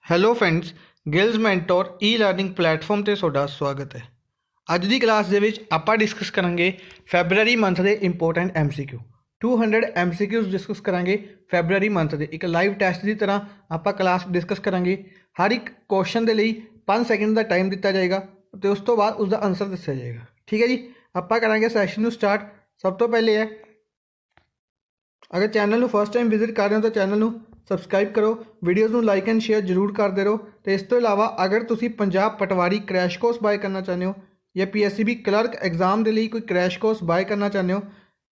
Hello friends, ਗਿਲਜ਼ mentor ਈ learning platform ਤੇ ਤੁਹਾਡਾ ਸਵਾਗਤ ਹੈ। ਅੱਜ ਦੀ ਕਲਾਸ ਦੇ ਵਿੱਚ ਆਪਾਂ ਡਿਸਕਸ ਕਰਾਂਗੇ ਫੈਬਰੂਅਰੀ ਮੰਥ ਦੇ ਇੰਪੋਰਟੈਂਟ ਐਮਸੀਕਿਊ 200 ਐਮਸੀਕਿਊਜ਼ ਡਿਸਕਸ ਕਰਾਂਗੇ। ਫੈਬਰੂਅਰੀ ਮੰਥ ਦੇ ਇੱਕ ਲਾਈਵ ਟੈਸਟ ਦੀ ਤਰ੍ਹਾਂ ਆਪਾਂ ਕਲਾਸ ਡਿਸਕਸ ਕਰਾਂਗੇ। ਹਰ ਇੱਕ ਕੁਐਸਚਨ ਦੇ ਲਈ 5 ਸੈਕਿੰਡ ਦਾ ਟਾਈਮ ਦਿੱਤਾ ਜਾਏਗਾ ਤੇ ਉਸ ਤੋਂ ਬਾਅਦ ਉਸ ਦਾ ਆਨਸਰ ਦੱਸਿਆ ਜਾਏਗਾ। ਠੀਕ ਹੈ ਜੀ, ਆਪਾਂ ਕਰਾਂਗੇ ਸੈਸ਼ਨ ਨੂੰ ਸਟਾਰਟ। ਸਭ ਤੋਂ ਪਹਿਲੇ ਹੈ, अगर चैनल ਨੂੰ फर्स्ट टाइम विजिट कर रहे हो तो चैनल ਨੂੰ सबसक्राइब करो, वीडियोज़ ਨੂੰ लाइक एंड शेयर जरूर करते रहो। तो इस तो इलावा अगर तुसी पंजाब पटवारी क्रैश कोर्स बाय करना चाहते हो या PSCB क्लर्क एग्जाम के लिए कोई क्रैश कोर्स बाय करना चाहते हो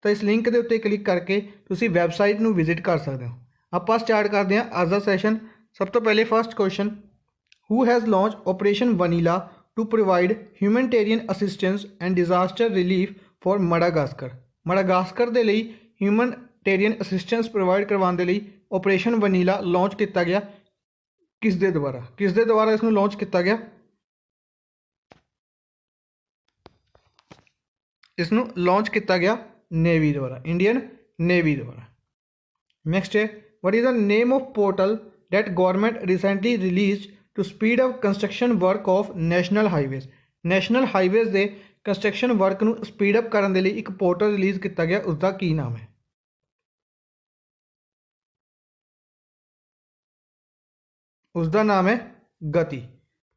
तो इस लिंक के उत्ते क्लिक करके तुसी वैबसाइट ਨੂੰ विजिट कर सकते हो। ਆਪਾਂ स्टार्ट करते हैं अज का सैशन। सब तो पहले first question, who has launch operation Vanilla to provide humanitarian assistance and disaster relief for Madagascar. Madagascar के लिए ह्यूमैनिटेरियन असिस्टेंस प्रोवाइड करवाने लिए ऑपरेशन वनीला लॉन्च किया गया। किस दे द्वारा इसमें लॉन्च किया गया? इसनों लॉन्च किया गया नेवी द्वारा, इंडियन नेवी द्वारा। नेक्स्ट है, what is the name of portal that government recently release to speed up construction work of national highways. National highways के कंस्ट्रक्शन वर्क को स्पीड अप करने के लिए एक पोर्टल रिलीज किया गया, उसका की नाम है? उसका नाम है Gati.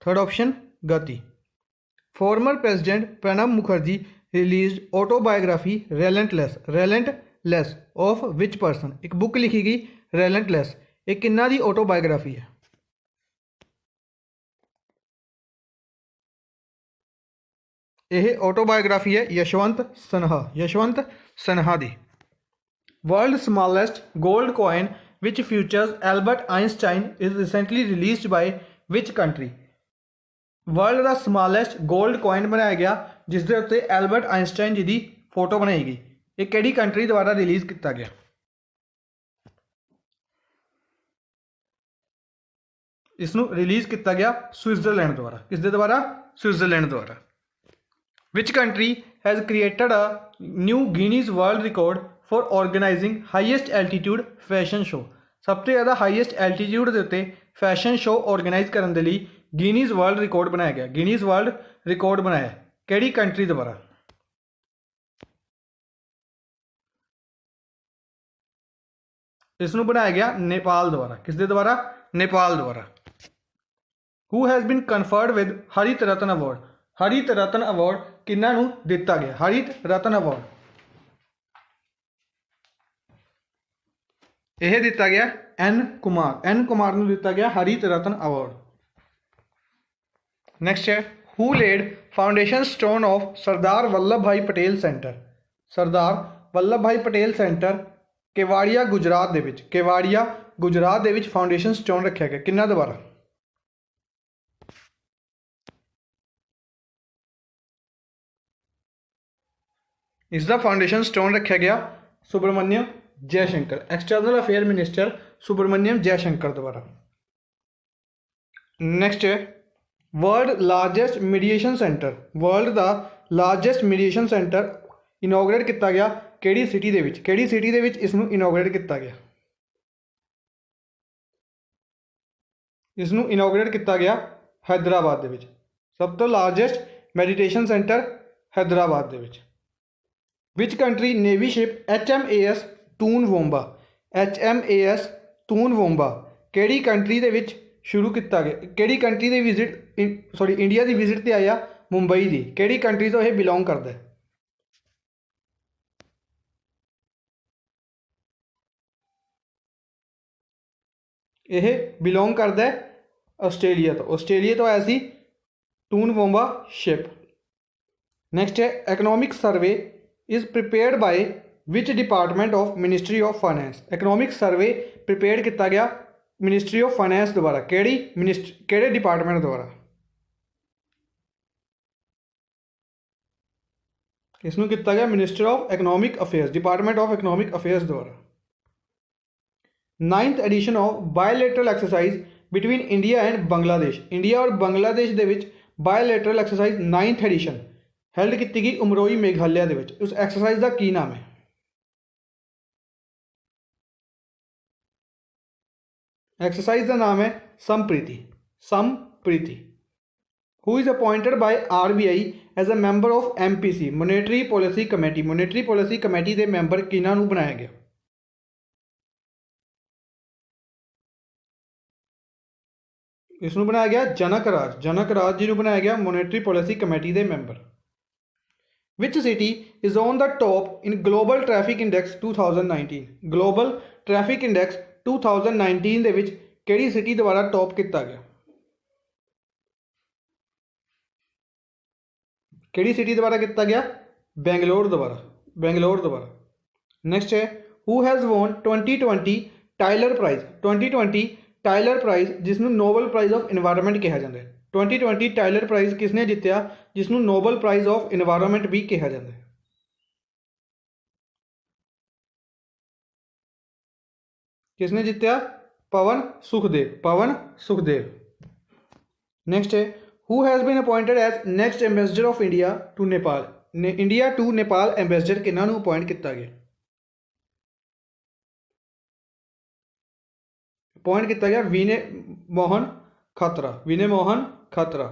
Third option Gati. Former president Pranab Mukherjee release autobiography Relentless of which person. एक बुक लिखी गई रेलेंटलेस, एक किन्ना दी ऑटोबायोग्राफी है? यह ऑटोबायोग्राफी है यशवंत सिन्हा दी। World smallest gold coin which features Albert Einstein is recently released by which country? World का स्मॉलेस्ट गोल्ड कॉइन बनाया गया जिसके उत्ते एल्बर्ट आइंस्टाइन जी की फोटो बनाई गई। ये किहड़ी कंट्री द्वारा रिलीज किया गया? इसनों रिलीज किया गया स्विट्जरलैंड द्वारा। किस दे द्वारा? स्विट्जरलैंड द्वारा। Which country has created a new Guinness world record for organising highest altitude fashion show. सब तो ज़्यादा हाईएस्ट एल्टीट्यूड के उत्ते फैशन शो ऑर्गेनाइज करने के लिए गिनीज वर्ल्ड रिकॉर्ड बनाया गया। गिनीज वर्ल्ड रिकॉर्ड बनाया किहड़ी कंट्री द्वारा? इसनों बनाया गया नेपाल द्वारा। किस दे द्वारा? नेपाल द्वारा। हू हैज़ बीन कन्फर्ड विद हरित रत्न अवार्ड। हरित रत्न अवार्ड किन्ना नूं दिता गया? हरित रत्न अवार्ड यह दिता गया एन कुमार नूं दिता गया हरित रत्न अवार्ड। नैक्सट है, who laid foundation stone of Sardar Vallabh भाई पटेल सेंटर। सरदार वल्लभ भाई पटेल सेंटर केवाड़िया गुजरात दे विच, केवाड़िया गुजरात दे विच फाउंडेशन स्टोन रखा गया किन्ना द्वारा? इसका फाउंडेशन स्टोन रखा गया Subrahmanyam Jaishankar, external affair minister Subrahmanyam Jaishankar द्वारा। नेक्स्ट है, world largest mediation centre. World का लार्जेस्ट मीडिएशन सेंटर इनोग्रेट किया गया किहड़ी सिटी दे विच? किहड़ी सिटी दे विच इसनूं इनोग्रेट किया गया? इसनूं इनोग्रेट किया गया हैदराबाद दे विच। सब तो लार्जेस्ट मेडिटेशन सेंटर हैदराबाद दे विच। Which country navy ship HMAS Toowoomba, HMAS Toowoomba किहड़ी कंट्री दे विच शुरू किया गया? किहड़ी कंट्री दे विजिट इंडिया की विजिट ते आया? मुंबई की। किहड़ी कंट्री तो यह बिलोंग करता है? यह बिलोंग करता है आस्ट्रेलिया तो। आस्ट्रेलिया तो आया सी टूनवोंबा शिप। नैक्सट है, economic survey is prepared by which department of ministry of finance. Economic survey prepare किया गया मिनिस्ट्री ऑफ फाइनेंस द्वारा। किहड़े डिपार्टमेंट द्वारा? इसनूं किया गया minister of economic affairs, department of economic affairs द्वारा। 9th edition of bilateral exercise between India and Bangladesh. India और बांग्लादेश के विच bilateral exercise 9th edition held की गई उमरोई मेघालय के विच। उस एक्सरसाइज का की नाम है? एक्सरसाइज का नाम है Sampriti. Sampriti. Who is appointed by RBI as a member of MPC monetary policy committee. Monetary policy committee के मैंबर किन्हां नूं बनाया गया? इसनूं बनाया गया जनक राज। जनक राज जी नूं बनाया गया मोनेटरी पॉलिसी कमेटी के member. Which city is on the top in global traffic index 2019? Global traffic index 2019 ਦੇ ਵਿੱਚ ਕਿਹੜੀ ਸਿਟੀ ਦੁਆਰਾ ਟੌਪ ਕੀਤਾ ਗਿਆ? ਕਿਹੜੀ ਸਿਟੀ ਦੁਆਰਾ ਕੀਤਾ ਗਿਆ? बेंगलोर द्वारा। बेंगलोर द्वारा। नेक्स्ट है who has won 2020 Tyler prize. 2020 Tyler prize जिसनों नोबल प्राइज ऑफ इन्वायरमेंट कहा जाता है। 2020 टाइलर प्राइज किसने जितया जिसनों नोबल प्राइज ऑफ इन्वायरमेंट भी कहा जाता है? किसने जितया? पवन सुखदेव। पवन सुखदेव। नेक्स्ट है who has been appointed as next ambassador of India to Nepal. India to Nepal ambassador किन्हां नूं अपॉइंट किया गया? अपॉइंट किया गया विनय मोहन खत्रा। विनय मोहन खत्रा।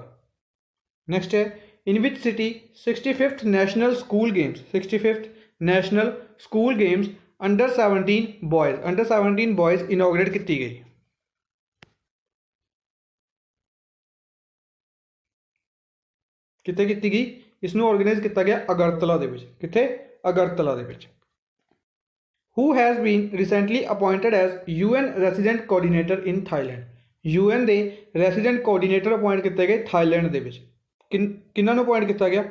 नेक्स्ट है in which city 65th national school games 65th national school games under 17 boys inaugurate की गई? कितने की गई? इसनों ऑर्गेनाइज किया गया अगरतला दे विच। किथे? अगरतला दे विच। Who has been recently appointed as UN resident coordinator in Thailand. UN दे रेसीडेंट कोऑर्डिनेटर अपॉइंट किए गए थाईलैंड दे विच। किन्हां नूं अपॉइंट किया गया?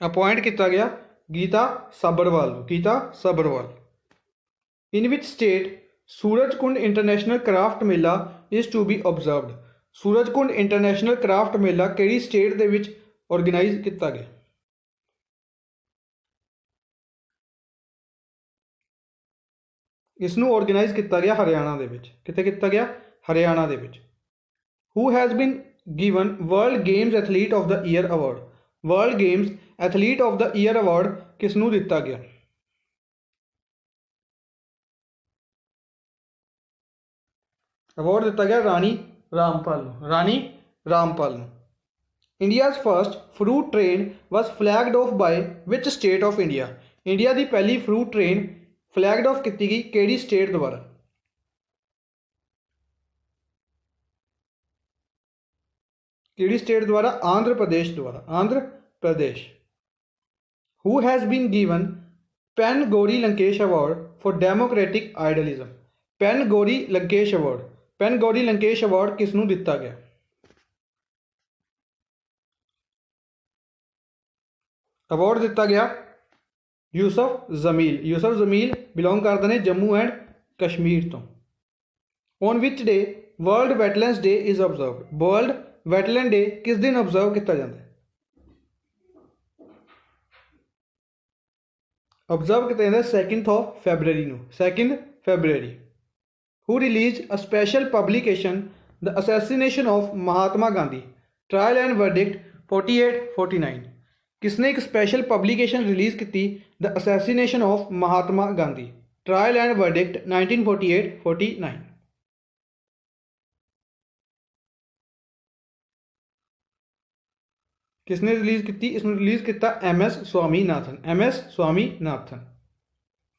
अपॉइंट किया गया Geeta Sabharwal. Geeta Sabharwal. In which state Surajkund international craft mela is to be observed. Surajkund international craft mela किहड़ी स्टेट दे विच ऑर्गेनाइज किया गया? इसनूं ऑर्गेनाइज किया गया हरियाणा दे विच। कित्थे किया गया? हरियाणा दे विच। Who has been given world games athlete of the year award. World games athlete of the year award किसनूं दिता गया? अवार्ड दिता गया Rani Rampal. Rani Rampal. India's first fruit train was flagged off by which state of India. India की पहली fruit train flagged of की गई किहड़ी state द्वारा? किहड़ी स्टेट द्वारा? आंध्र प्रदेश द्वारा। Andhra Pradesh. Who has been given PEN Gauri Lankesh award for democratic idealism. PEN Gauri Lankesh award. PEN Gauri Lankesh award किसनूं दिता गया? अवार्ड दिता गया यूसुफ जमील। यूसुफ जमील बिलोंग करते हैं जम्मू एंड कश्मीर तो। On which day world wetlands day is observe. World wetland day किस दिन ऑबजर्व किया जाता है? ऑबजर्व किया जाता है 2 फैबररी नूं। 2 February. Who release a special publication the assassination of Mahatma Gandhi trial and verdict 48-49। किसने एक स्पैशल पब्लिकेशन रिलीज की the assassination of Mahatma Gandhi trial and verdict 1948-49? किसने रिलीज की? इसमें रिलीज किया MS Swaminathan. MS Swaminathan.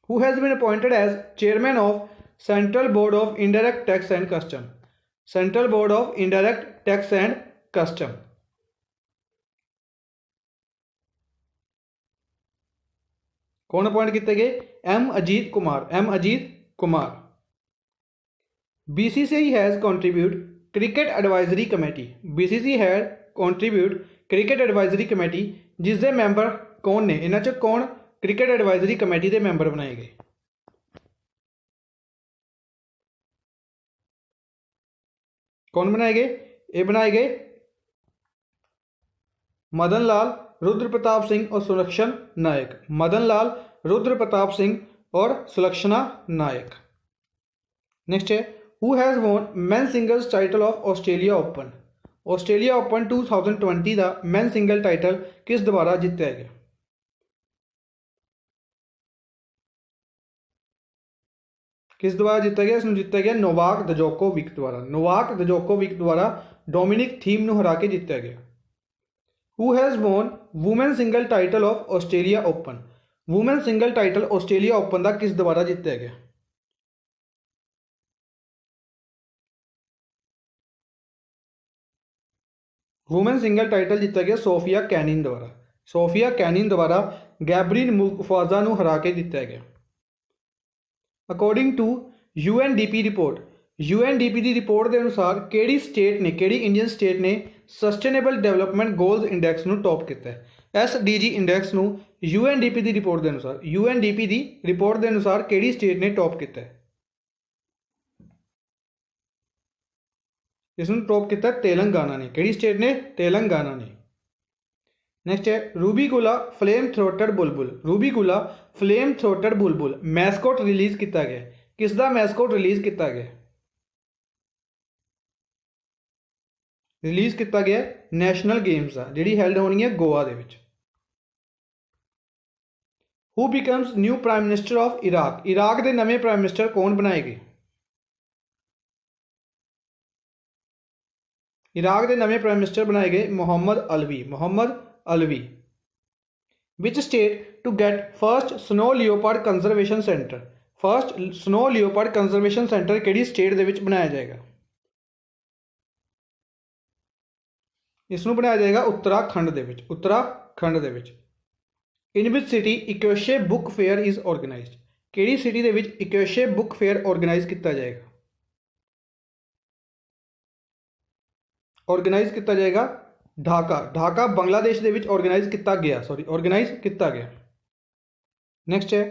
Who has been appointed as chairman of central board of indirect tax and custom. Central board of indirect tax and custom. कौन appoint किए गए? M Ajit Kumar. M Ajit Kumar. BCCI has contribute cricket advisory committee. BCCI has contribute cricket advisory committee जिसके member कौन ने? इन्हां च कौन cricket advisory committee के मैंबर बनाए गए? कौन बनाए गए? ये बनाए गए मदन लाल रुद्र प्रताप सिंह और सुलक्षण नायक। मदन लाल रुद्र प्रताप सिंह और सुलक्षणा नायक। नेक्स्ट है who has von man singles title of Australia open. Australia open 2020 का मैन सिंगल टाइटल किस द्वारा जितया गया? किस द्वारा जीता गया? इसमें जीता गया नोवाक जोकोविक द्वारा। नोवाक जोकोविक द्वारा डोमिनिक थीम ਨੂੰ हरा के जीता गया। Who has won women single title of Australia open? Women single title Australia open का किस द्वारा जीता गया? वुमेन सिंगल टाइटल जीता गया सोफिया कैनिन द्वारा। सोफिया कैनिन द्वारा गैब्रिन मुफाजा ਨੂੰ हरा के जीता गया। According to UNDP report, UNDP की रिपोर्ट के अनुसार केड़ी स्टेट ने, केड़ी इंडियन स्टेट ने सस्टेनेबल डेवलपमेंट गोल्स इंडैक्स ਨੂੰ टॉप किया है? एसडीजी इंडैक्स ਨੂੰ यूएनडीपी की रिपोर्ट के अनुसार, यूएनडीपी की रिपोर्ट के अनुसार केड़ी स्टेट ने टॉप किया है? इसमें टॉप किया तेलंगाना ने। केड़ी स्टेट ने? तेलंगाना ने। नेक्स्ट है रूबीगुला फ्लेम थ्रोटेड बुलबुल। रूबीगुला फ्लेम थ्रोटेड बुलबुल मैस्कोट रिलीज किया गया। किसका मैस्कोट रिलीज किया गया? रिलीज किया गया नैशनल गेम्स का, जिहड़ी हैल्ड होनी है गोवा दे विच। Who becomes new prime minister of Iraq? Iraq के नवे प्राइम मिनिस्टर कौन बनाए गए? इराक के नवे प्राइम मिनिस्टर बनाए गए Mohammed Allawi. Mohammed Allawi. Which state to get first snow leopard conservation centre? First snow leopard conservation centre किहड़ी स्टेट दे विच बनाया जाएगा? इसनूं बनाया जाएगा उत्तराखंड दे विच। उत्तराखंड दे विच। In which city Ekushey book fair is organised? किहड़ी सिटी दे विच इक्वेशे बुक फेयर ऑर्गेनाइज किया जाएगा? ऑर्गेनाइज किया जाएगा ढाका। ढाका बांग्लादेश दे विच ऑर्गेनाइज किया गया, सॉरी ऑर्गेनाइज किया गया। नेक्स्ट है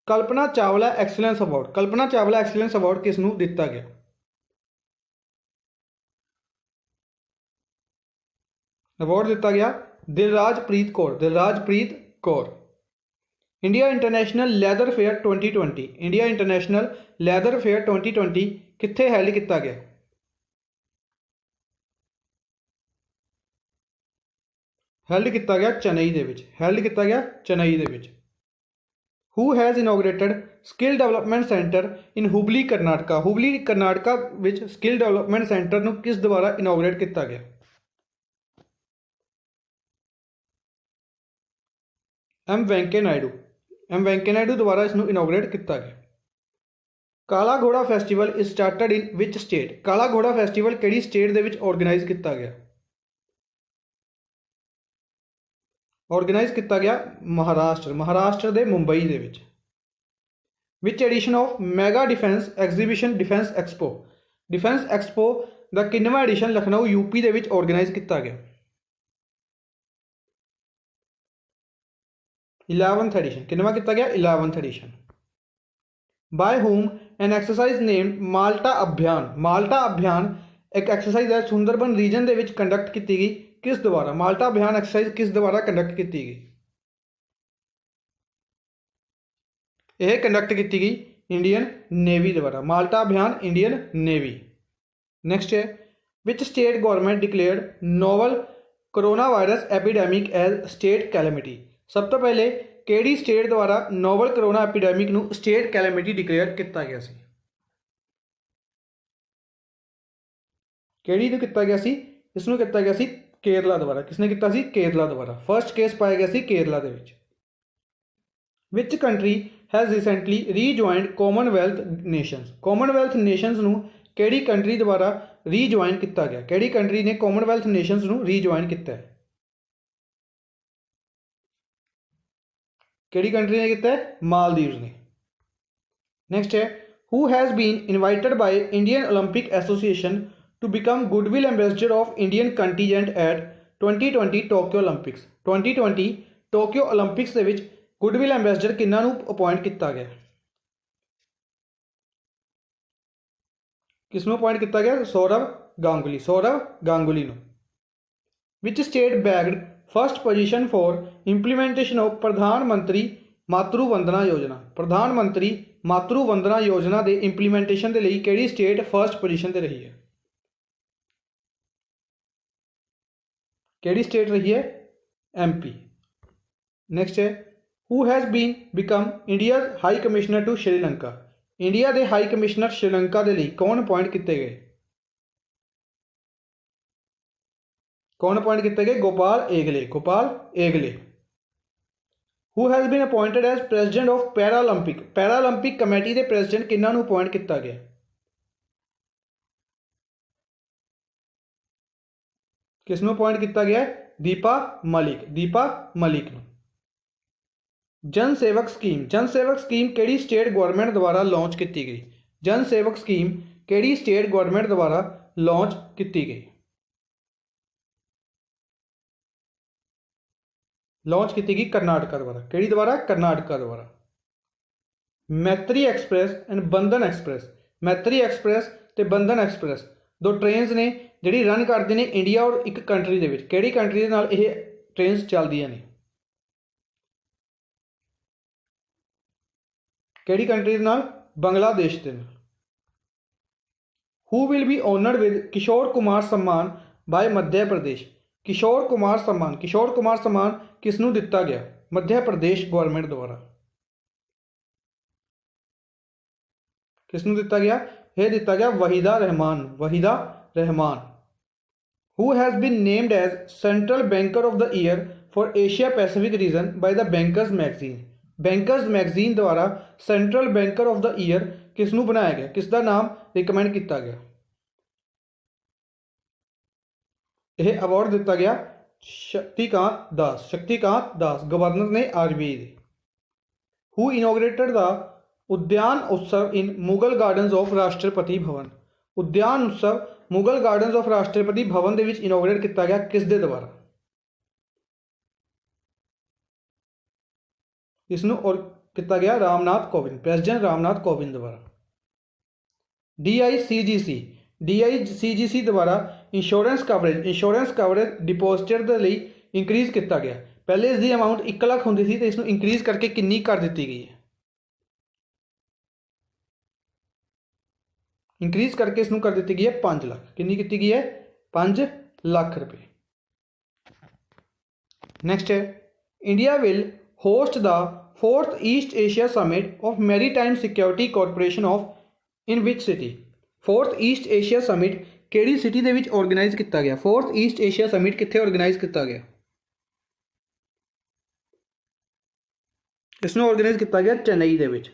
Kalpana Chawla excellence award. Kalpana Chawla excellence award किसनूं दिता गया? अवार्ड दिता गया Dilrajpreet Kaur. Dilrajpreet Kaur. India international leather fair 2020। India international leather fair 2020 कित्थे हैल्ड किया गया? हैल्ड किया गया चेन्नई दे विच। हैल्ड किया गया चेन्नई दे विच। Who has inaugurated skill development centre in Hubli Karnataka? Hubli Karnataka विच स्किल डेवलपमेंट सेंटर नूं किस द्वारा इनोग्रेट किया गया? एम वेंकैया नायडू। एम वेंकैया नायडू द्वारा इसनूं इनोग्रेट किया गया। Kala Ghoda festival is started in which state? Kala Ghoda festival किहड़ी स्टेट दे विच ऑर्गेनाइज किया गया? ऑर्गेनाइज किया गया महाराष्ट्र। महाराष्ट्र के मुंबई दे विच। Which edition of mega defence exhibition defence expo? Defence expo का किन्नवां एडिशन लखनऊ यूपी दे विच ऑर्गेनाइज किया गया? 11th edition. किन्नवां किया गया? 11th edition. By home an exercise named Malta Abhiyan. Malta अभियान एक एक्सरसाइज है सुंदरबन रीजन के कंडक्ट की गई। किस द्वारा? माल्टा अभियान एक्सरसाइज किस द्वारा कंडक्ट की गई? यह कंडक्ट की गई इंडियन नेवी द्वारा। माल्टा अभियान इंडियन नेवी। नेक्स्ट है which state government declared novel corona virus epidemic as state calamity? सब तो पहले किहड़ी स्टेट द्वारा नोवल कोरोना एपीडेमिक नूं स्टेट कैलेमिटी डिक्लेयर किया गया सी? किहड़ी नूं किया गया सी? इसनूं किया गया सी केरला द्वारा। किसने किया सी? केरला द्वारा। फर्स्ट केस पाया गया सी केरला दे विच। Which country has recently rejoined Commonwealth Nations? Commonwealth Nations नूं किहड़ी कंट्री द्वारा रीजॉइन किया गया? किहड़ी कंट्री ने कॉमनवैल्थ नेशंस नूं रीजॉइन किया है? किहड़ी कंट्री ने किया है? मालदीव्स ने। नेक्स्ट है who has been invited by Indian Olympic association to become goodwill ambassador of Indian contingent at 2020 Tokyo Olympics? 2020 Tokyo Olympics ਦੇ ਵਿੱਚ goodwill ambassador ਕਿਹਨਾਂ ਨੂੰ अपॉइंट ਕੀਤਾ ਗਿਆ? किस ਨੂੰ अपॉइंट ਕੀਤਾ ਗਿਆ? सौरव गांगुली। सौरव गांगुली ਨੂੰ। Which state bagged first position for implementation of प्रधानमंत्री मातृ वंदना योजना? प्रधानमंत्री मातृ वंदना योजना के इंप्लीमेंटेशन के लिए किहड़ी स्टेट फर्स्ट पोजीशन ते रही है? किहड़ी स्टेट रही है? एमपी। नेक्स्ट है who has been become India's high commissioner to Sri Lanka? India के हाई कमिश्नर श्रीलंका के लिए कौन अपॉइंट किए गए? कौन अपॉइंट किए गए? Gopal Agle. Gopal Agle. Who has been appointed as president of Paralympic? Paralympic committee के प्रेजिडेंट किन्होंने अपॉइंट किया गया? किसनों अपॉइंट किया गया? दीपा मलिक। दीपा मलिक। जन सेवक स्कीम। जन सेवक स्कीम किहड़ी स्टेट गवर्नमेंट द्वारा लॉन्च की गई? जन सेवक स्कीम किहड़ी स्टेट गवर्नमेंट द्वारा लॉन्च की गई? लॉन्च की गई कर्नाटका द्वारा। किहड़ी द्वारा? कर्नाटका द्वारा। मैत्री एक्सप्रैस एंड बंधन एक्सप्रैस। मैत्री एक्सप्रैस ते बंधन एक्सप्रैस दो ट्रेनस ने जिहड़ी रन करते हैं इंडिया और एक कंट्री दे विच। किहड़ी कंट्री दे नाल इह ट्रेनस चलदियां ने? किहड़ी कंट्री दे नाल? बांग्लादेश दे नाल। Who will be honoured with Kishore Kumar Samman by Madhya Pradesh? किशोर कुमार सम्मान। किशोर कुमार सम्मान किसनों दिता गया? मध्य प्रदेश गवर्नमेंट द्वारा। किसनों दिता गया? यह दिता गया Waheeda Rehman. Waheeda Rehman. Who has been named as central banker of the year for Asia Pacific region by the bankers magazine? Bankers magazine द्वारा central banker of the year किसनों बनाया गया? किसका नाम रिकमेंड किया गया? यह अवार्ड दिता गया शक्तिकांत दास। शक्तिकांत दास गवर्नर ने RBI they. Who inaugurated the उद्यान उत्सव इन मुगल गार्डनस ऑफ राष्ट्रपति भवन? उद्यान उत्सव मुगल गार्डनस ऑफ राष्ट्रपति भवन के इनोग्रेट किया गया किस दे द्वारा? इसनों और किया गया रामनाथ कोविंद। प्रेसिडेंट रामनाथ कोविंद द्वारा। DICGC। DICGC द्वारा इंश्योरेंस कवरेज डिपोजिटर के लिए इंक्रीज किया गया। पहले इसकी अमाउंट 1 लाख होंगी सी तो इसको इंक्रीज करके कितनी कर दी गई है? इंक्रीज करके इसको कर दी गई है 5 लाख। कितनी की गई है? 5 लाख रुपये। नेक्स्ट है India will host the 4th east Asia summit of maritime security corporation of in which city? 4th east Asia summit किहड़ी सिटी दे विच ऑर्गेनाइज किया गया? 4th ईस्ट एशिया समिट कित्थे ऑर्गेनाइज किया गया? इसनों ऑर्गेनाइज किया गया चेन्नई दे विच।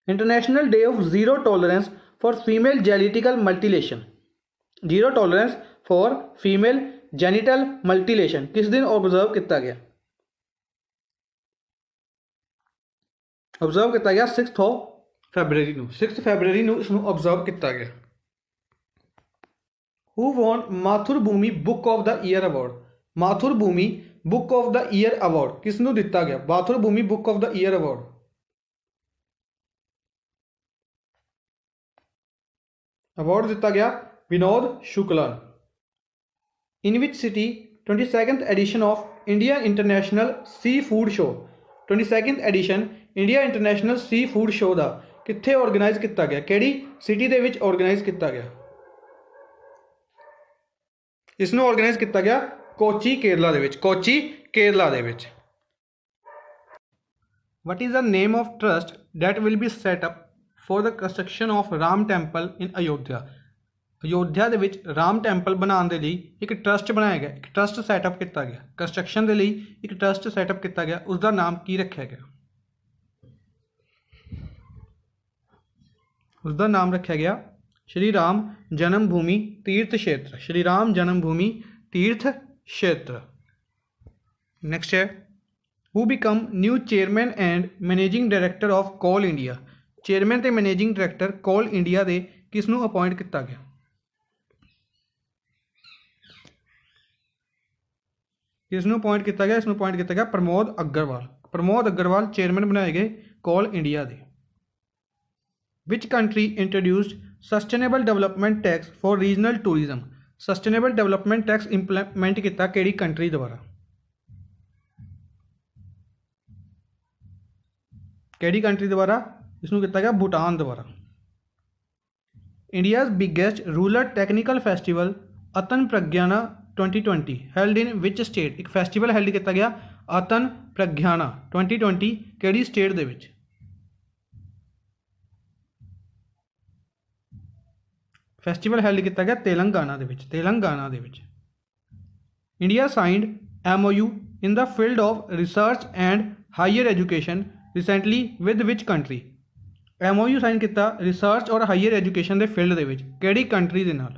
International day of zero tolerance for female genetical mutilation. Zero tolerance for female genital mutilation किस दिन ऑब्जर्व किया गया? ऑब्जर्व किया गया 6 फरवरी को। 6 फरवरी को इसको ऑब्जर्व किया गया। Who won Mathrubhumi book of the year award? Mathrubhumi book of the year award किसनों दिता गया? Mathrubhumi book of the year award award दिता गया Vinod Shukla. In which city 22nd edition of India international sea food show? 22nd edition India international sea food show का कित्थे organise किया गया? किहड़ी सिटी दे विच ऑर्गेनाइज किया गया? इसनों ऑर्गेनाइज किया गया कोची केरला दे विच। कोची केरला दे विच। What is the name of trust that will be set up for the construction of Ram temple in Ayodhya? Ayodhya दे विच राम टैंपल बनाने के लिए एक ट्रस्ट बनाया गया। एक ट्रस्ट सैटअप किया गया। कंस्ट्रक्शन के लिए एक ट्रस्ट सैटअप किया गया। उसका नाम की रखा गया? उसका नाम रखा गया श्री राम जन्मभूमि तीर्थ क्षेत्र। श्री राम जन्मभूमि तीर्थ क्षेत्र। नेक्स्ट है who become new chairman and managing director of Coal India? Chairman ते मैनेजिंग डायरैक्टर कोल इंडिया दे किसनों अपॉइंट किया गया? किसनों अपॉइंट किया गया? इसनों अपॉइंट किया गया प्रमोद अग्रवाल। प्रमोद अग्रवाल चेयरमैन बनाए गए कोल इंडिया दे। Which country introduced sustainable development tax for regional tourism? Sustainable development tax implement किया किहड़ी कंट्री द्वारा? किहड़ी कंट्री द्वारा? इसनों किया गया भूटान द्वारा। India's biggest rural technical festival Atan Pragyana 2020 held in which state? एक फैसटिवल हेल्ड किया गया अतन प्रज्ञाना 2020 किहड़ी स्टेट दे विच? फैसटीवल हैल्ड किया गया तेलंगाना दे विच। India signed MOU in the field of research and higher education recently with which country. MOU sign किया रिसर्च और हायर एजुकेशन के फील्ड के किहड़ी कंट्री दे नाल?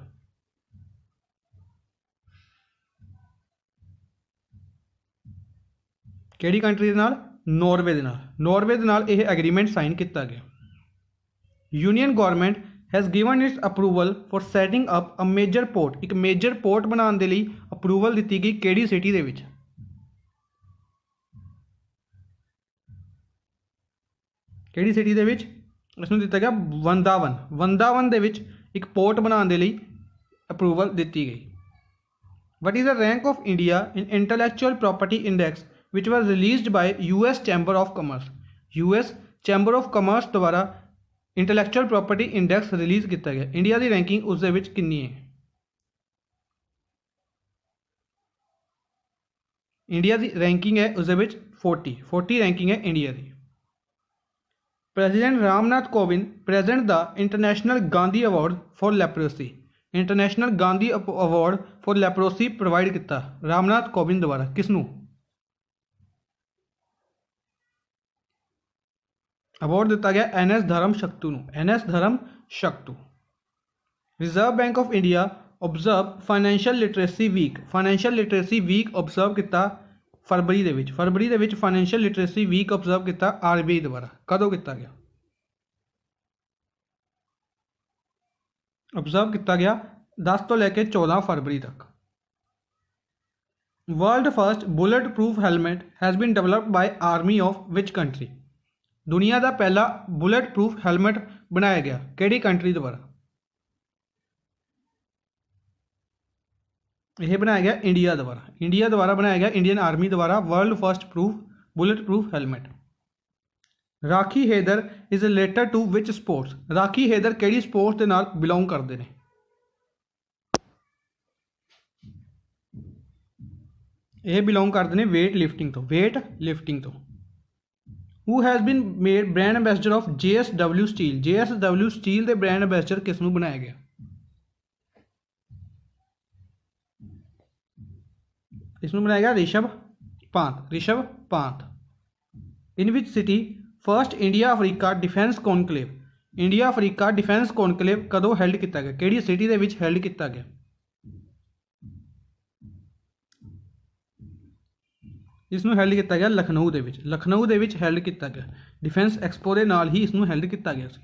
किहड़ी कंट्री दे नाल? नॉर्वे दे नाल। नॉर्वे दे नाल यह एग्रीमेंट साइन किया गया। Union government has given its approval for setting up a major port, एक मेजर पोर्ट बनाने के लिए अप्रूवल दी गई किहड़ी सिटी दे विच? किहड़ी सिटी दे विच? इसनूं दिता गया वृंदावन। वृंदावन दे विच एक पोर्ट बनाने के लिए अप्रूवल दी गई। What is the rank of India in intellectual property index which was released by US chamber of commerce. US chamber of commerce द्वारा इंटलैक्चुअल प्रॉपर्टी इंडेक्स रिलीज़ किया गया। इंडिया की रैंकिंग उस दे विच कितनी है? इंडिया की रैंकिंग है उस दे विच 40 रैंकिंग है इंडिया की। President Ramnath Kovind present the international Gandhi award for leprosy. International Gandhi award for leprosy provide किया रामनाथ कोविंद द्वारा किसनूं? अवार्ड दिता गया NS धर्मशक्तू नूं। NS Dharamshaktu. Reserve bank of India observe financial literacy week. Financial literacy week observe किया फरवरी दे विच। फरवरी दे विच फाइनैंशियल लिटरेसी वीक ऑब्जर्व किया RBI द्वारा। कदों किया गया? ऑब्जर्व किया गया 10 तो लैके 14 फरवरी तक। World first bullet proof helmet has been developed by army of which country. दुनिया का पहला बुलेट प्रूफ हैलमेट बनाया गया किहड़ी कंट्री द्वारा? यह बनाया गया इंडिया द्वारा। इंडिया द्वारा बनाया गया, इंडियन आर्मी द्वारा world first bullet proof helmet. Rakhi Haider is related to which sports. Rakhi Haider किहड़ी स्पोर्ट्स के नाल बिलोंग करते हैं? यह बिलोंग करते हैं वेट लिफ्टिंग तो। Who has been made brand ambassador of JSW steel. JSW steel के ब्रांड एंबेसडर किसनूं बनाया गया? इसनूं बनाया गया Rishabh Pant. In which city first India Africa defence conclave. India Africa defence conclave कदों हैल्ड किया गया? किहड़ी सिटी दे विच हैल्ड किया गया? इसनूं हैल्ड किया गया लखनऊ दे विच हैल्ड किया गया। डिफेंस एक्सपो के नाल ही इसनूं हैल्ड किया गया सी।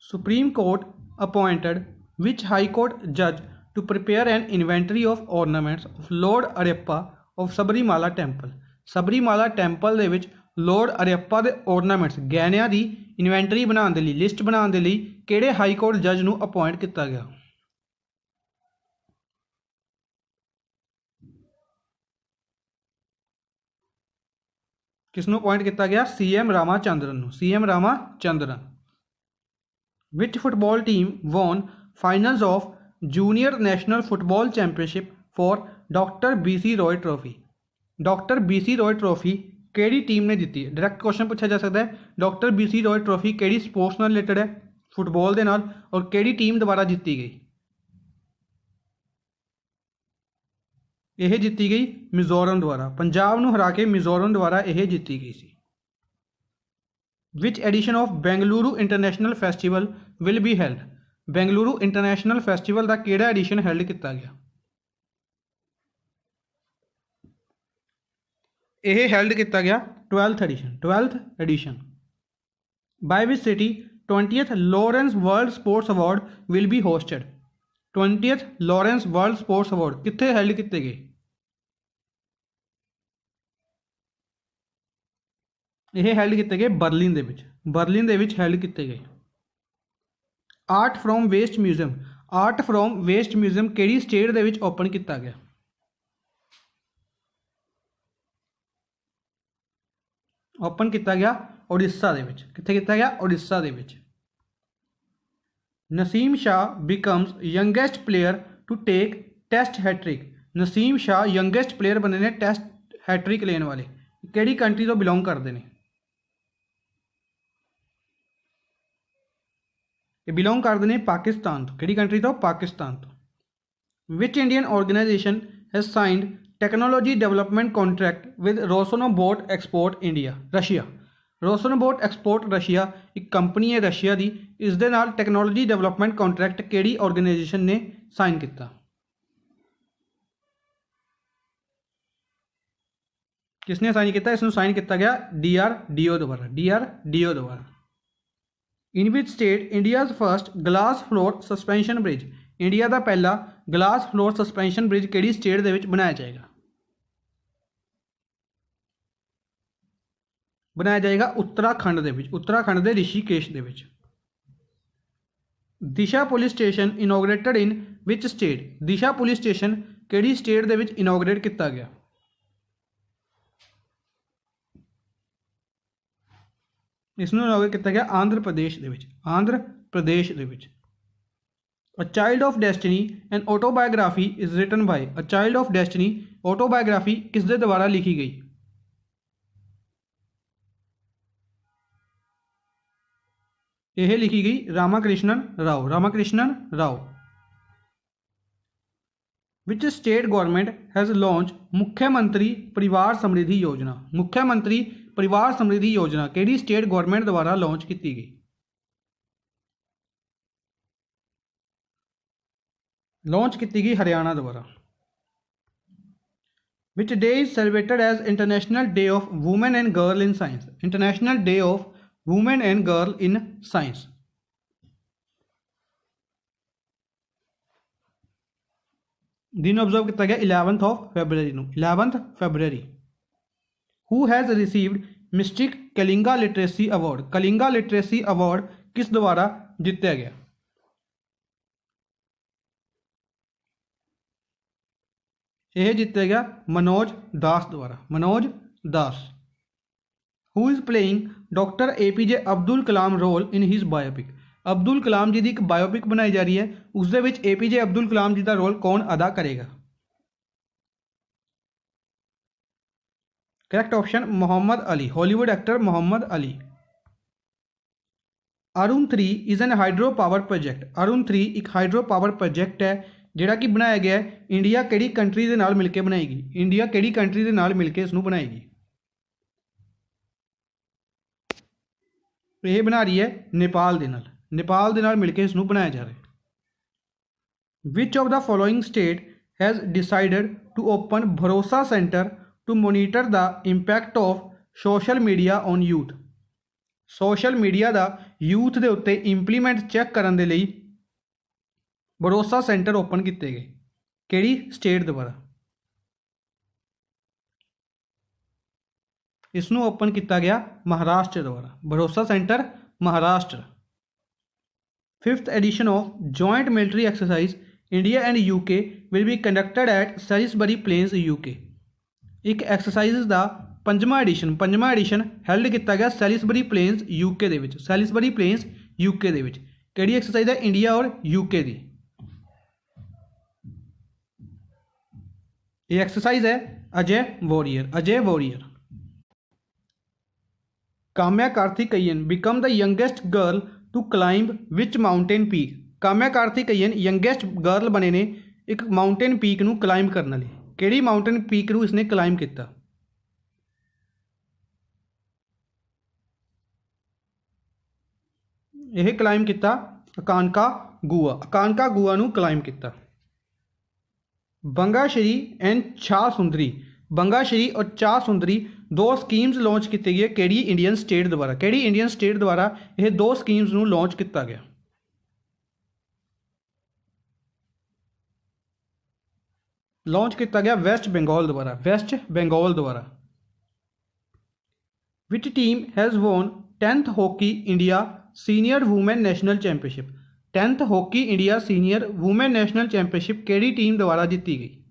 Supreme court appointed which high court जज to prepare an inventory of ornaments of lord Ayyappa of Sabarimala temple. Sabarimala temple दे विच लॉर्ड अरेप्पा के ऑर्नामेंट्स गहनियां की इन्वेंटरी बनाने के लिए, लिस्ट बनाने के लिए किहड़े हाई कोर्ट जज नूं अपॉइंट किया गया? किसनूं अपॉइंट किया गया? CM Ramachandran. Which football team won finals of junior national football championship for doctor BC Roy trophy. Doctor BC Roy trophy किहड़ी टीम ने जीती है? डायरैक्ट क्वेश्चन पूछा जा सकता है। डॉक्टर BC रॉय ट्रॉफी किहड़ी स्पोर्ट्स नाल रिलेटेड है? फुटबॉल के नाल। और किहड़ी टीम द्वारा जीती गई? यह जीती गई मिजोरम द्वारा। पंजाब नूं हरा के मिजोरम द्वारा यह जीती गई सी। Which edition of Bengaluru international festival will be held. Bengaluru international festival का किहड़ा एडिशन हैल्ड किया गया? यह हैल्ड किया गया 12th edition. By which city 20th Laureus world sports award will be hosted. 20th Laureus world sports award कित्थे held किए गए? यह हैल्ड किए गए बर्लिन दे विच हैल्ड किए गए। आर्ट फ्रॉम वेस्ट म्यूजियम किहड़ी स्टेट दे विच ओपन किया गया? ओपन किया गया उड़ीसा दे विच। कित्थे किया गया? उड़ीसा दे विच। Naseem Shah becomes youngest player to take test hat trick. Naseem Shah youngest player बने ने टेस्ट हैट्रिक लेने वाले। किहड़ी कंट्री तो बिलोंग करते हैं? ये बिलोंग करते हैं पाकिस्तान तो, किहड़ी कंट्री तो, पाकिस्तान तो। Which Indian organisation has signed technology development contract with Rosoboronexport India, Russia. Rosoboronexport Russia एक कंपनी है रशिया की, इस दे नाल टेक्नोलॉजी डेवलपमेंट कॉन्ट्रैक्ट किहड़ी ऑर्गेनाइजेशन ने साइन किया? किसने साइन किया? इसमें साइन किया गया DRDO द्वारा, DRDO द्वारा। In which state India's first glass floor suspension bridge, India का पहला ग्लास फ्लोर सस्पेंशन ब्रिज किहड़ी स्टेट दे विच बनाया जाएगा? बनाया जाएगा उत्तराखंड दे विच, उत्तराखंड के ऋषिकेश दे विच। Disha police station inaugurated in which state, Disha police station किहड़ी स्टेट दे विच इनोग्रेट किया गया? इसनूं इनोग्रेट किया गया आंध्र प्रदेश दे विच, आंध्र प्रदेश दे विच। A Child of Destiny an autobiography is written by, A Child of Destiny autobiography किस दे द्वारा लिखी गई? यह लिखी गई Ramakrishnan Rao, Ramakrishnan Rao. Which state government has launched मुख्यमंत्री परिवार समृद्धि योजना, मुख्यमंत्री परिवार समृद्धि योजना केड़ी स्टेट गवर्नमेंट द्वारा लॉन्च की गई? लॉन्च की गई हरियाणा द्वारा। Which day is celebrated as international day of women and girl in science, international day of women and girl in science. दिन ऑब्जर्व किया गया 11 फरवरी को, 11 फरवरी। Who has received mystic Kalinga literacy award, Kalinga literacy award किस द्वारा जीतया गया? यह जीतया गया मनोज दास द्वारा, Manoj Das. Who is playing doctor APJ Abdul Kalam role in his biopic, Abdul Kalam ji की एक बायोपिक बनाई जा रही है, उस दे विच APJ अब्दुल कलाम जी का रोल कौन अदा करेगा? Correct option Muhammad Ali, Hollywood actor Muhammad Ali. Arun 3 is an hydro power project, Arun 3 एक हाइड्रो पावर प्रोजेक्ट है जिहड़ा कि बनाया गया है, इंडिया किहड़ी कंट्री दे नाल मिलके बनाएगी, इंडिया किहड़ी कंट्री दे नाल मिलके इसनूं बनाएगी? यह बना रही है नेपाल दे नाल, नेपाल दे नाल मिलके इसनूं बनाया जा रहा है। Which of the following state has decided to open Bharosa centre to monitor the impact of social media on youth, social media का यूथ के उत्ते इंप्लीमेंट चैक करने के लिए भरोसा सेंटर ओपन किए गए, किहड़ी स्टेट द्वारा? इसनूं ओपन किया गया महाराष्ट्र द्वारा, भरोसा centre Maharashtra. 5th edition of joint military exercise India and UK will be conducted at Salisbury Plains UK, एक एक्सरसाइज का 5वां एडिशन हैल्ड किया गया सैलिसबरी प्लेन्स UK दे विच, सैलिसबरी प्लेन्स UK दे विच। किहड़ी एक्सरसाइज है? इंडिया और UK की। ये एक्सरसाइज है Ajeya warrior, Ajeya warrior. Kamya Karthikeyan become the youngest girl to climb which mountain peak, Kamya Karthikeyan youngest girl बने ने एक माउंटेन पीक नू क्लाइंब करने लिए, किहड़ी माउंटेन पीक नू इसने क्लाइंब किया? यह क्लाइंब किया अकानकागुआ, अकानकागुआ नू क्लाइंब किया। बंगाश्री एंड शाह सुंदरी, बंगाश्री और शाह सुंदरी दो स्कीम्स लॉन्च की गई, किहड़ी इंडियन स्टेट द्वारा, किहड़ी इंडियन स्टेट द्वारा यह दो स्कीम्स नू लॉन्च किया गया? लॉन्च किया गया वेस्ट बंगाल द्वारा, वेस्ट बंगाल द्वारा। Which team has won 10th hockey India senior women national championship, 10th hockey India senior women national championship किहड़ी टीम द्वारा जीती गई?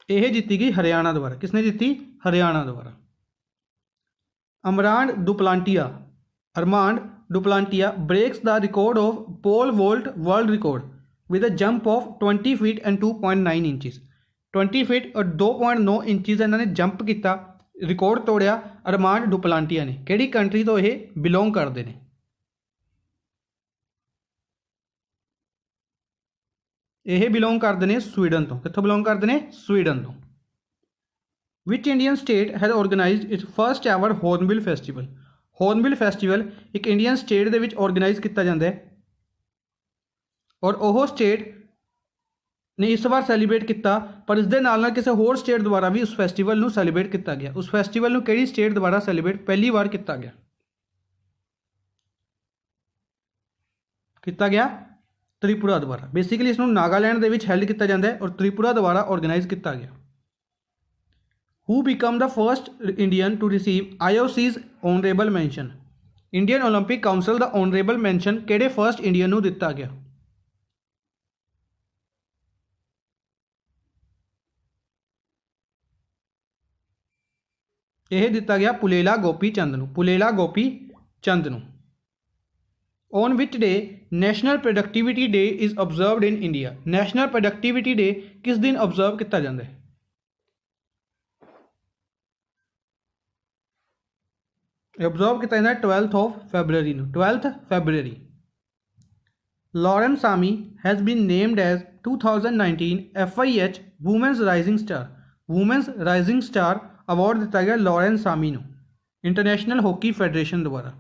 यह जीती गई हरियाणा द्वारा, किसने जीती? हरियाणा द्वारा। Armand Duplantis breaks the record of pole vault world record with a jump of 20 feet and 2.9 inches, 20 feet और 2.9 इंचज़ इन्होंने जंप किया रिकॉर्ड तोड़िया अरमांड डुपलांटिया ने। किहड़ी कंट्री तो ये बिलोंग करते हैं? ये बिलोंग करते हैं स्वीडन तो। कित्थों बिलोंग करते हैं? स्वीडन तो। Which Indian state has organised its first ever hornbill festival? Hornbill festival एक इंडियन स्टेट दे विच ऑर्गेनाइज किया जाता है और वह स्टेट ने इस बार सैलीब्रेट किया, पर इस दे नाल किसी होर स्टेट द्वारा भी उस फैसटिवल को सैलीब्रेट किया गया। उस फैसटिवल को किहड़ी स्टेट द्वारा सैलीब्रेट पहली बार किया गया? त्रिपुरा द्वारा। बेसिकली इसनूं नागालैंड दे विच हैल्ड किया जाता है और त्रिपुरा द्वारा ऑर्गेनाइज किया गया। Who become the first Indian to receive IOC's honourable mention? Indian Olympic council का ऑनरेबल मैंशन किहड़े फर्स्ट इंडियन नूं दिता गया? यह दिता गया पुलेला गोपी चंद नूं। पुलेला गोपी चंद नूं। On which day national productivity day is observed in India? National productivity day किस दिन ऑब्जर्व किया जाता है? ऑब्जर्व किया जाता है 12th of February नूं। 12th February। Lalremsiami has been named as 2019 FIH women's rising star. Women's rising star award दिता गया लॉरेन सामी नूं इंटरनेशनल हॉकी फैडरेशन द्वारा।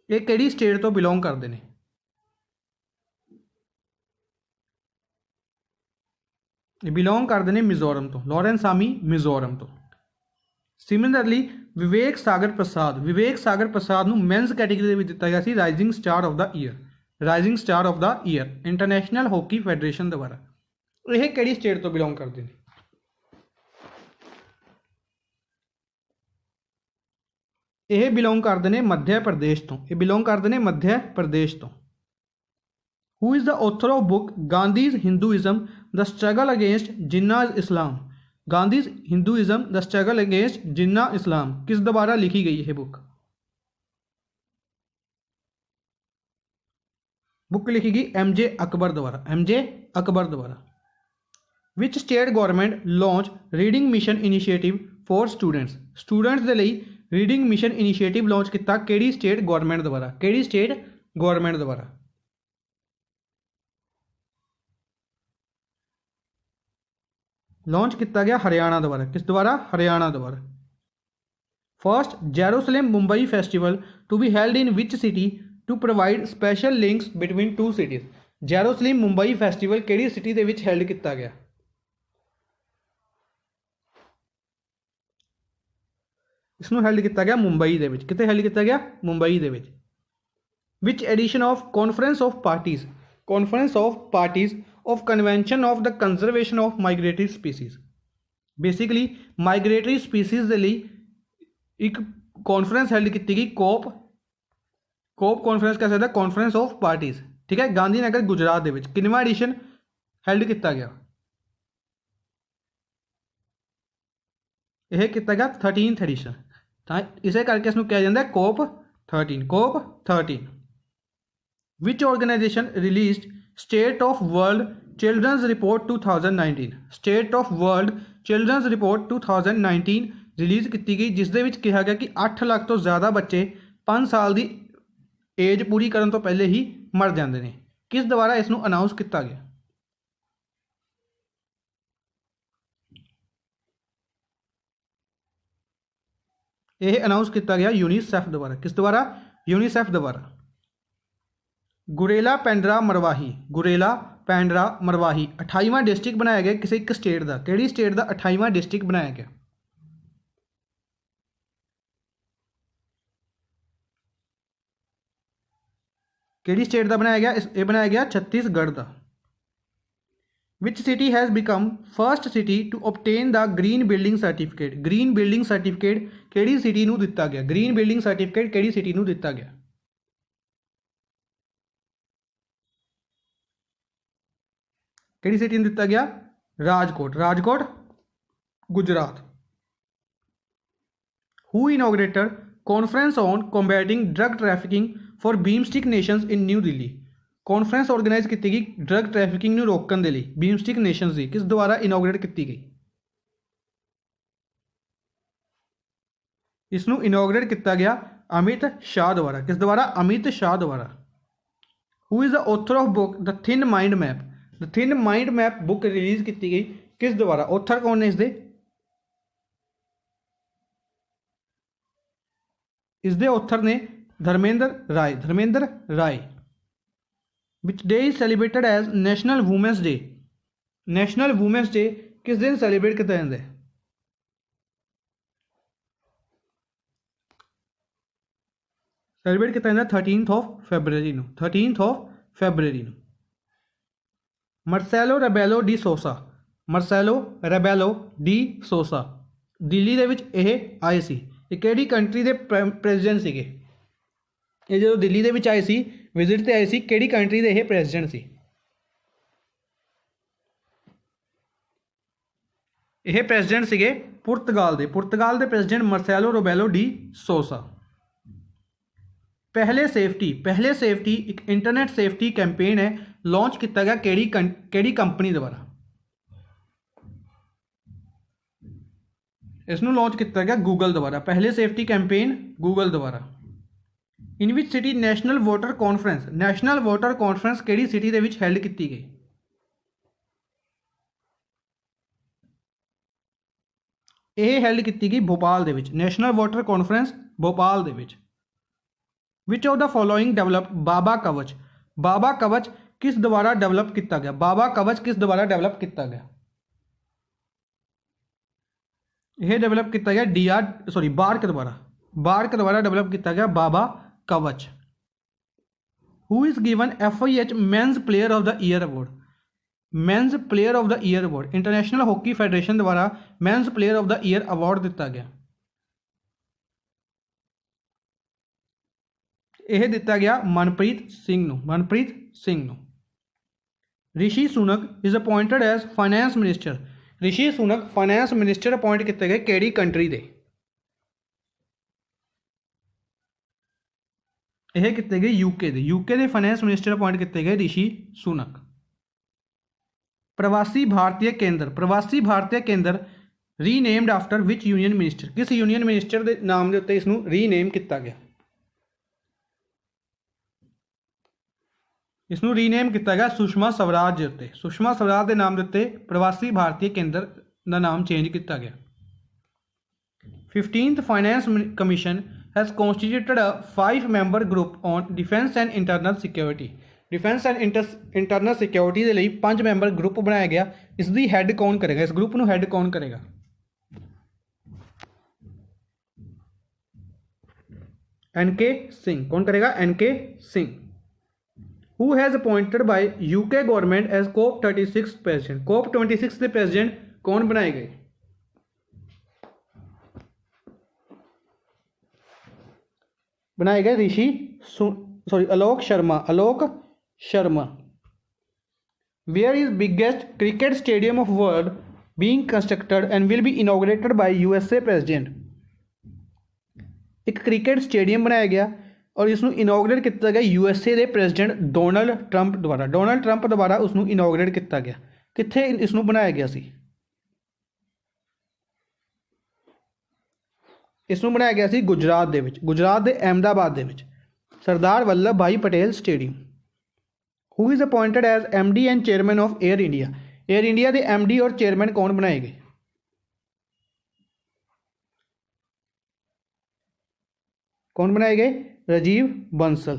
ये किहड़ी स्टेट तो बिलोंग करते हैं? बिलोंग करते हैं मिजोरम तो। लॉरेन सामी मिजोरम तो। सिमिलरली विवेक सागर प्रसाद। विवेक सागर प्रसाद नूं मैंस कैटेगरी में दिता गया सी rising star of the year. Rising star of the year international hockey federation द्वारा। यह किहड़ी स्टेट तो बिलोंग करते हैं? यह बिलोंग करते हैं मध्य प्रदेश तो। ये बिलोंग करते हैं मध्य प्रदेश तो। Who is the author of book Gandhi's Hinduism the struggle against Jinnah Islam? Gandhi's Hinduism the struggle against Jinnah Islam किस द्वारा लिखी गई है बुक? बुक लिखी गई MJ अकबर द्वारा। MJ अकबर द्वारा। Which state government launch reading mission initiative for students? Students के लिए रीडिंग मिशन इनिशिएटिव लॉन्च किया किहड़ी स्टेट गवर्नमेंट द्वारा? किहड़ी स्टेट गवर्नमेंट द्वारा? लॉन्च किया गया हरियाणा द्वारा। किस द्वारा? हरियाणा द्वारा। First Jerusalem Mumbai festival to be held in which city to provide special links between two cities? Jerusalem Mumbai festival किहड़ी सिटी दे विच हेल्ड किया गया? इसनूं हेल्ड किया गया मुंबई दे विच। कित्थे हेल्ड किया गया? मुंबई दे विच। Which edition of conference of parties? Conference of parties of convention of the conservation of migratory species. Basically migratory species के लिए एक कॉन्फ्रेंस हेल्ड की गई कोप कॉन्फ्रेंस कह सकते कॉन्फ्रेंस ऑफ पार्टीज़। ठीक है, गांधीनगर गुजरात के कितवां एडिशन हेल्ड किया गया? यह किया गया 13th एडिशन। तो इस करके इसमें कहा जाता है COP 13। COP 13। Which organisation release state of world children's report 2019? State of world children's report 2019 release की गई जिस दे विच कहा गया कि 8 लाख तो ज़्यादा बच्चे 5 साल की एज पूरी करने तो पहले ही मर जाते हैं। किस द्वारा इसनूं अनाउंस किया गया? यह अनाउंस किया गया यूनीसेफ द्वारा। किस द्वारा? यूनीसेफ द्वारा। गुरेला पेंड्रा मरवाही। गुरेला पेंड्रा मरवाही 28वां डिस्ट्रिक्ट बनाया गया किसी एक स्टेट का। किहड़ी स्टेट का 28वां डिस्ट्रिक्ट बनाया गया? किहड़ी स्टेट का बनाया गया? यह बनाया गया छत्तीसगढ़ का। Which city has become first city to obtain the green building certificate? Green building certificate किहड़ी सिटी नूं दिता गया? ग्रीन बिल्डिंग सर्टिफिकेट किहड़ी सिटी नूं दिता गया? किहड़ी सिटी नूं दिता गया? Rajkot. Rajkot Gujarat. Who inaugurated conference on combating drug trafficking for BIMSTEC nations in New Delhi? Conference organise की गई ड्रग ट्रैफिकिंग नूं रोकण दे लई बीमस्टिक नेशंस की किस द्वारा इनॉग्रेट की गई? इसनू इनोग्रेट किया गया अमित शाह द्वारा। किस द्वारा? अमित शाह द्वारा। Who is the author of book the thin mind map? The thin mind map book release की गई किस द्वारा? ऑथर कौन ने इसके? इसके ऑथर ने Dharmendra Rai. Dharmendra Rai. Which day is celebrated as national women's day? National women's day किस दिन सेलिब्रेट किया जाता है? सेलिब्रेट किया जाता है 13th of February. 13th of February. Marcelo Rebelo de Sousa. Marcelo Rebelo de Sousa Delhi ਦੇ ਵਿੱਚ ਇਹ ਆਏ ਸੀ। ਇਹ ਕਿਹੜੀ ਕੰਟਰੀ ਦੇ ਪ੍ਰੈਜ਼ੀਡੈਂਟ ਸੀਗੇ? ਇਹ ਜਦੋਂ ਦਿੱਲੀ ਦੇ ਵਿੱਚ ਆਏ ਸੀ, ਵਿਜ਼ਿਟ ਤੇ ਆਏ ਸੀ, ਕਿਹੜੀ ਕੰਟਰੀ ਦੇ ਇਹ ਪ੍ਰੈਜ਼ੀਡੈਂਟ ਸੀ? ਇਹ ਪ੍ਰੈਜ਼ੀਡੈਂਟ ਸੀਗੇ ਪੁਰਤਗਾਲ ਦੇ। ਪੁਰਤਗਾਲ ਦੇ ਪ੍ਰੈਜ਼ੀਡੈਂਟ ਮਰਸੈਲੋ ਰੋਬੈਲੋ ਡੀ ਸੋਸਾ। पहले सेफ्टी एक इंटरनेट सेफ्टी कैंपेन है, लॉन्च किया गया केड़ी कंपनी द्वारा? इसनू लॉन्च किया गया गूगल द्वारा। पहले सेफ्टी कैंपेन गूगल द्वारा। In which city national voter conference केड़ी सिटी दे विच हैल्ड की गई? यह हैल्ड की गई भोपाल दे विच। नैशनल वोटर कॉन्फ्रेंस भोपाल दे विच। Which of the following develop Baba Kavach? Baba कवच किस द्वारा डेवलप किया गया? बाबा कवच किस द्वारा डेवलप किया गया? यह डेवलप किया गया बार्क द्वारा। बार्क द्वारा डेवलप किया गया Baba Kavach. Who is given FIH men's player of the year award? Men's player of the year award international hockey federation द्वारा men's player of the year award दिता गया। यह दिता गया मनप्रीत सिंह नूं। मनप्रीत सिंह नूं। Rishi Sunak is appointed as finance minister. Rishi Sunak finance minister appoint किए गए किहड़ी कंट्री दे? यह किए गए यूके दे। यूके दे फाइनैंस मिनिस्टर अपॉइंट किए गए ऋषि सुनक। प्रवासी भारतीय केंद्र। प्रवासी भारतीय केंद्र renamed after which union minister? किस यूनियन मिनिस्टर के नाम के उत्ते इसनूं रीनेम किया गया? इसनूं रीनेम किया गया सुषमा स्वराज के उत्ते। सुषमा स्वराज के नाम के उत्ते प्रवासी भारतीय केंद्र का नाम चेंज किया गया। 15th finance commission has constituted a 5-member group on defence and internal security. Defence and internal security के लिए 5 member ग्रुप बनाया गया। इसकी हैड कौन करेगा? इस ग्रुप को हैड कौन करेगा? NK सिंह। कौन करेगा? NK Singh. Who has appointed by UK government as COP26 president? COP26 के प्रेजिडेंट कौन बनाए गए? बनाए गए Alok Sharma. Alok Sharma. Where is biggest cricket stadium of world being constructed and will be inaugurated by USA president? एक क्रिकेट स्टेडियम बनाया गया और इसनूं इनॉग्रेट किया गया USA के प्रेजिडेंट डोनाल्ड ट्रंप द्वारा। डोनाल्ड ट्रंप द्वारा उसनूं इनॉग्रेट किया गया। कित्थे इसनूं बनाया गया सी? इसनूं बनाया गया सी गुजरात दे विच। गुजरात के अहमदाबाद दे विच सरदार वल्लभ भाई Patel stadium. Who is appointed as MD and chairman of air India? Air India के MD और चेयरमैन कौन बनाए गए? कौन बनाए गए? Rajiv Bansal.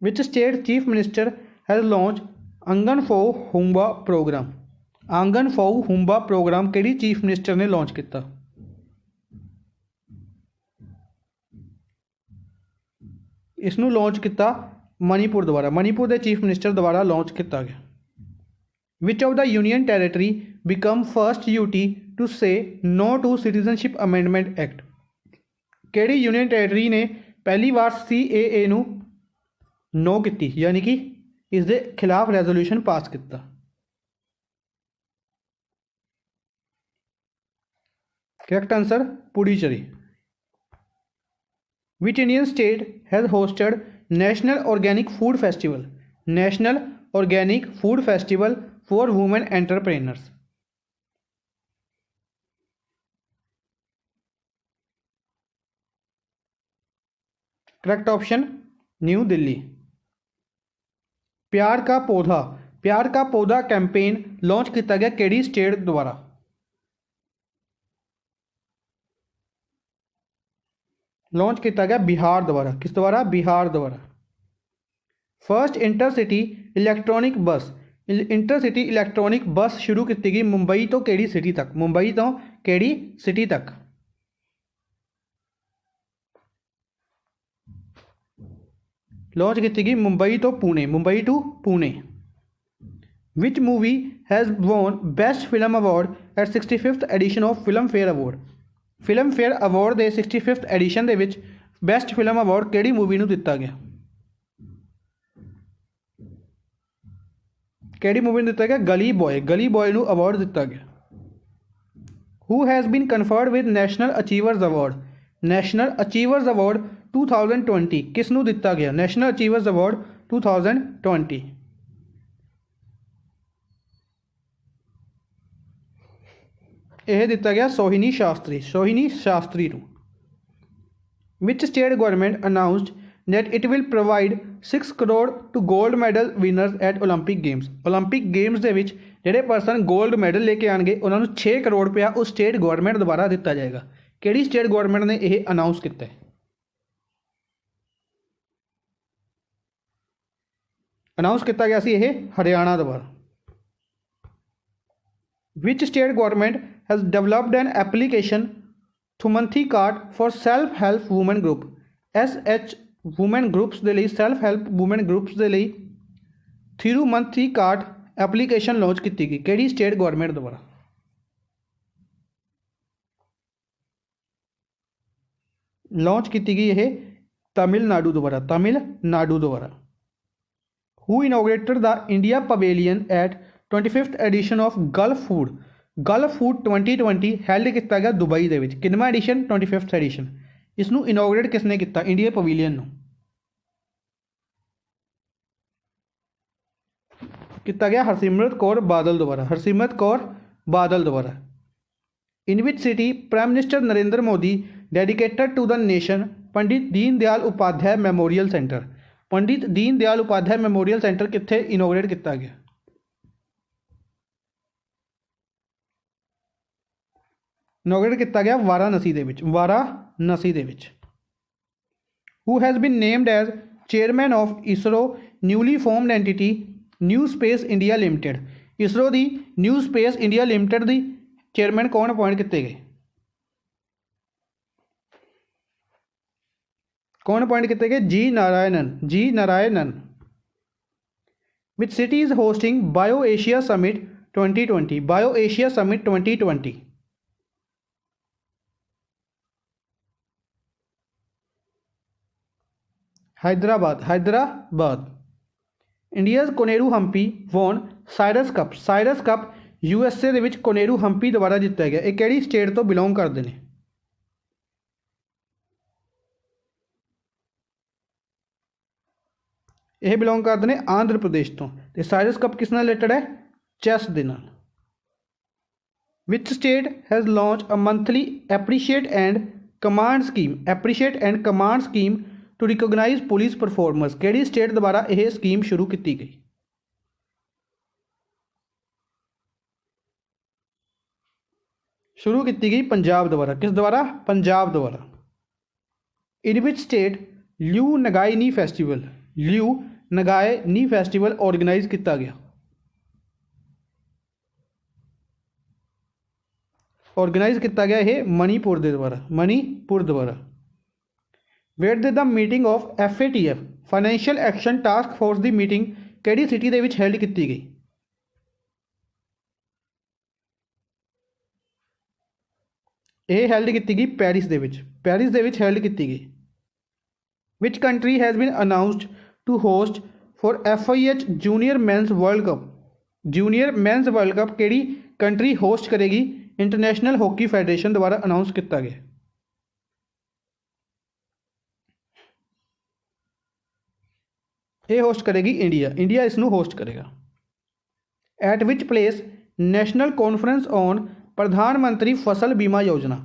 Which state chief minister has launch आंगन फॉ हुंबा प्रोग्राम? आंगन फॉ हुंबा प्रोग्राम किहड़ी चीफ मिनिस्टर ने लॉन्च किया? इसनूं लॉन्च किया मणिपुर द्वारा। मणिपुर के चीफ मिनिस्टर द्वारा लॉन्च किया गया। Which of the union territory become first UT to say no to citizenship amendment act? किहड़ी यूनियन टेरेटरी ने पहली बार CAA नूं नो की, यानी कि इसके खिलाफ रेजोल्यूशन पास किया? Correct answer Puducherry. Which Indian state has hosted national organic food festival? National organic food festival for women entrepreneurs. Correct option new Delhi. प्यार का पौधा कैंपेन लॉन्च किया गया केड़ी स्टेट द्वारा? लॉन्च किया गया बिहार द्वारा। किस द्वारा? बिहार द्वारा। फर्स्ट इंटरसिटी इलैक्ट्रॉनिक बस शुरू की गई मुंबई तो केड़ी सिटी तक? मुंबई तो केड़ी सिटी तक? लॉन्च की गई मुंबई तो Pune, Mumbai to Pune. Which movie has won best film award at 65th edition of filmfare award? Filmfare award के 65th एडिशन के बेस्ट फिल्म अवार्ड केड़ी मूवी नूं दिता गया? केड़ी मूवी नूं दिता गया? गली बॉय नूं अवार्ड दिता गया। Who has been conferred with national achievers award? National achievers award 2020 किस नूं दिता गया? नेशनल अचीवर्स अवार्ड 2020 यह दिता गया सोहिनी शास्त्री नूं। विच state government announced that it will provide 6 crore to gold medal winners at Olympic Games? Olympic games ਦੇ ਵਿੱਚ ਜਿਹੜੇ ਪਰਸਨ 골ਡ ਮੈਡਲ ਲੈ ਕੇ ਆਣਗੇ ਉਹਨਾਂ ਨੂੰ 6 ਕਰੋੜ ਰੁਪਇਆ ਉਸ ਸਟੇਟ ਗਵਰਨਮੈਂਟ ਦੁਆਰਾ ਦਿੱਤਾ ਜਾਏਗਾ। ਕਿਹੜੀ ਸਟੇਟ ਗਵਰਨਮੈਂਟ ਨੇ ਇਹ ਅਨਾਉਂਸ ਕੀਤਾ ਹੈ? ਅਨਾਉਂਸ ਕੀਤਾ ਗਿਆ ਸੀ ਇਹ ਹਰਿਆਣਾ ਦੁਆਰਾ। Which state government has developed an application Thumanthi card for self-help women group? SH women groups ਦੇ ਲਈ ਸੈਲਫ ਹੈਲਪ ਵੂਮੈਨ ਗਰੁੱਪਸ ਦੇ ਲਈ ਥਿਰੂਮੰਥੀ ਕਾਰਡ ਐਪਲੀਕੇਸ਼ਨ ਲਾਂਚ ਕੀਤੀ ਗਈ ਕਿਹੜੀ ਸਟੇਟ ਗਵਰਨਮੈਂਟ ਦੁਆਰਾ? ਲਾਂਚ ਕੀਤੀ ਗਈ ਇਹ ਤਮਿਲਨਾਡੂ ਦੁਆਰਾ। Who inaugurated the India pavilion at 25th edition of Gulf Food 2020 held ਕੀਤਾ ਗਿਆ ਦੁਬਈ ਦੇ ਵਿੱਚ। ਕਿੰਨਵਾਂ ਐਡੀਸ਼ਨ? 25th edition. इस नूं इनोग्रेट किसने किया? इंडिया पवेलियन नूं किया गया हरसिमरत कौर बादल द्वारा। In which city prime minister Narendra Modi dedicated to the nation Pandit Deen Dayal Upadhyaya memorial centre? Pandit Deen Dayal Upadhyaya memorial centre कित्थे इनोग्रेट किया गया? इनोग्रेट किया गया वाराणसी दे विच। Who has been named as chairman of ISRO newly formed entity new space India limited? ISRO की न्यू स्पेस इंडिया लिमिटेड की chairman कौन अपॉइंट किए गए? कौन अपॉइंट किए गए? G Narayanan. Which city is hosting bio Asia summit 2020? Hyderabad. India's Koneru Humpy won Cairns cup USA ਦੇ ਵਿੱਚ कोनेरू हंपी द्वारा जितया गया। ये किहड़ी स्टेट तो बिलोंग करते हैं? यह बिलोंग करते हैं आंध्र प्रदेश तो। साइरस कप किस नाल रिलेटेड है? चैस दे नाल। Which state has launch a monthly appreciate and command scheme to recognise police performance? किहड़ी स्टेट द्वारा यह स्कीम शुरू की गई? शुरू की गई पंजाब द्वारा। किस द्वारा? पंजाब द्वारा। In which state Lui Ngai Ni festival organise किया गया? ऑर्गेनाइज किया गया यह मणिपुर द्वारा। Where the meeting of FATF financial action task force की मीटिंग किहड़ी सिटी दे विच हेल्ड की गई? यह हेल्ड की गई पैरिस दे विच हेल्ड की गई। Which country has been announced to host for FIH junior men's world cup किहड़ी कंट्री होस्ट करेगी? इंटरनेशनल हॉकी फैडरेशन द्वारा अनाउंस किया गया। ये होस्ट करेगी इंडिया इसनूं होस्ट करेगा। At which place national conference on प्रधानमंत्री फसल बीमा योजना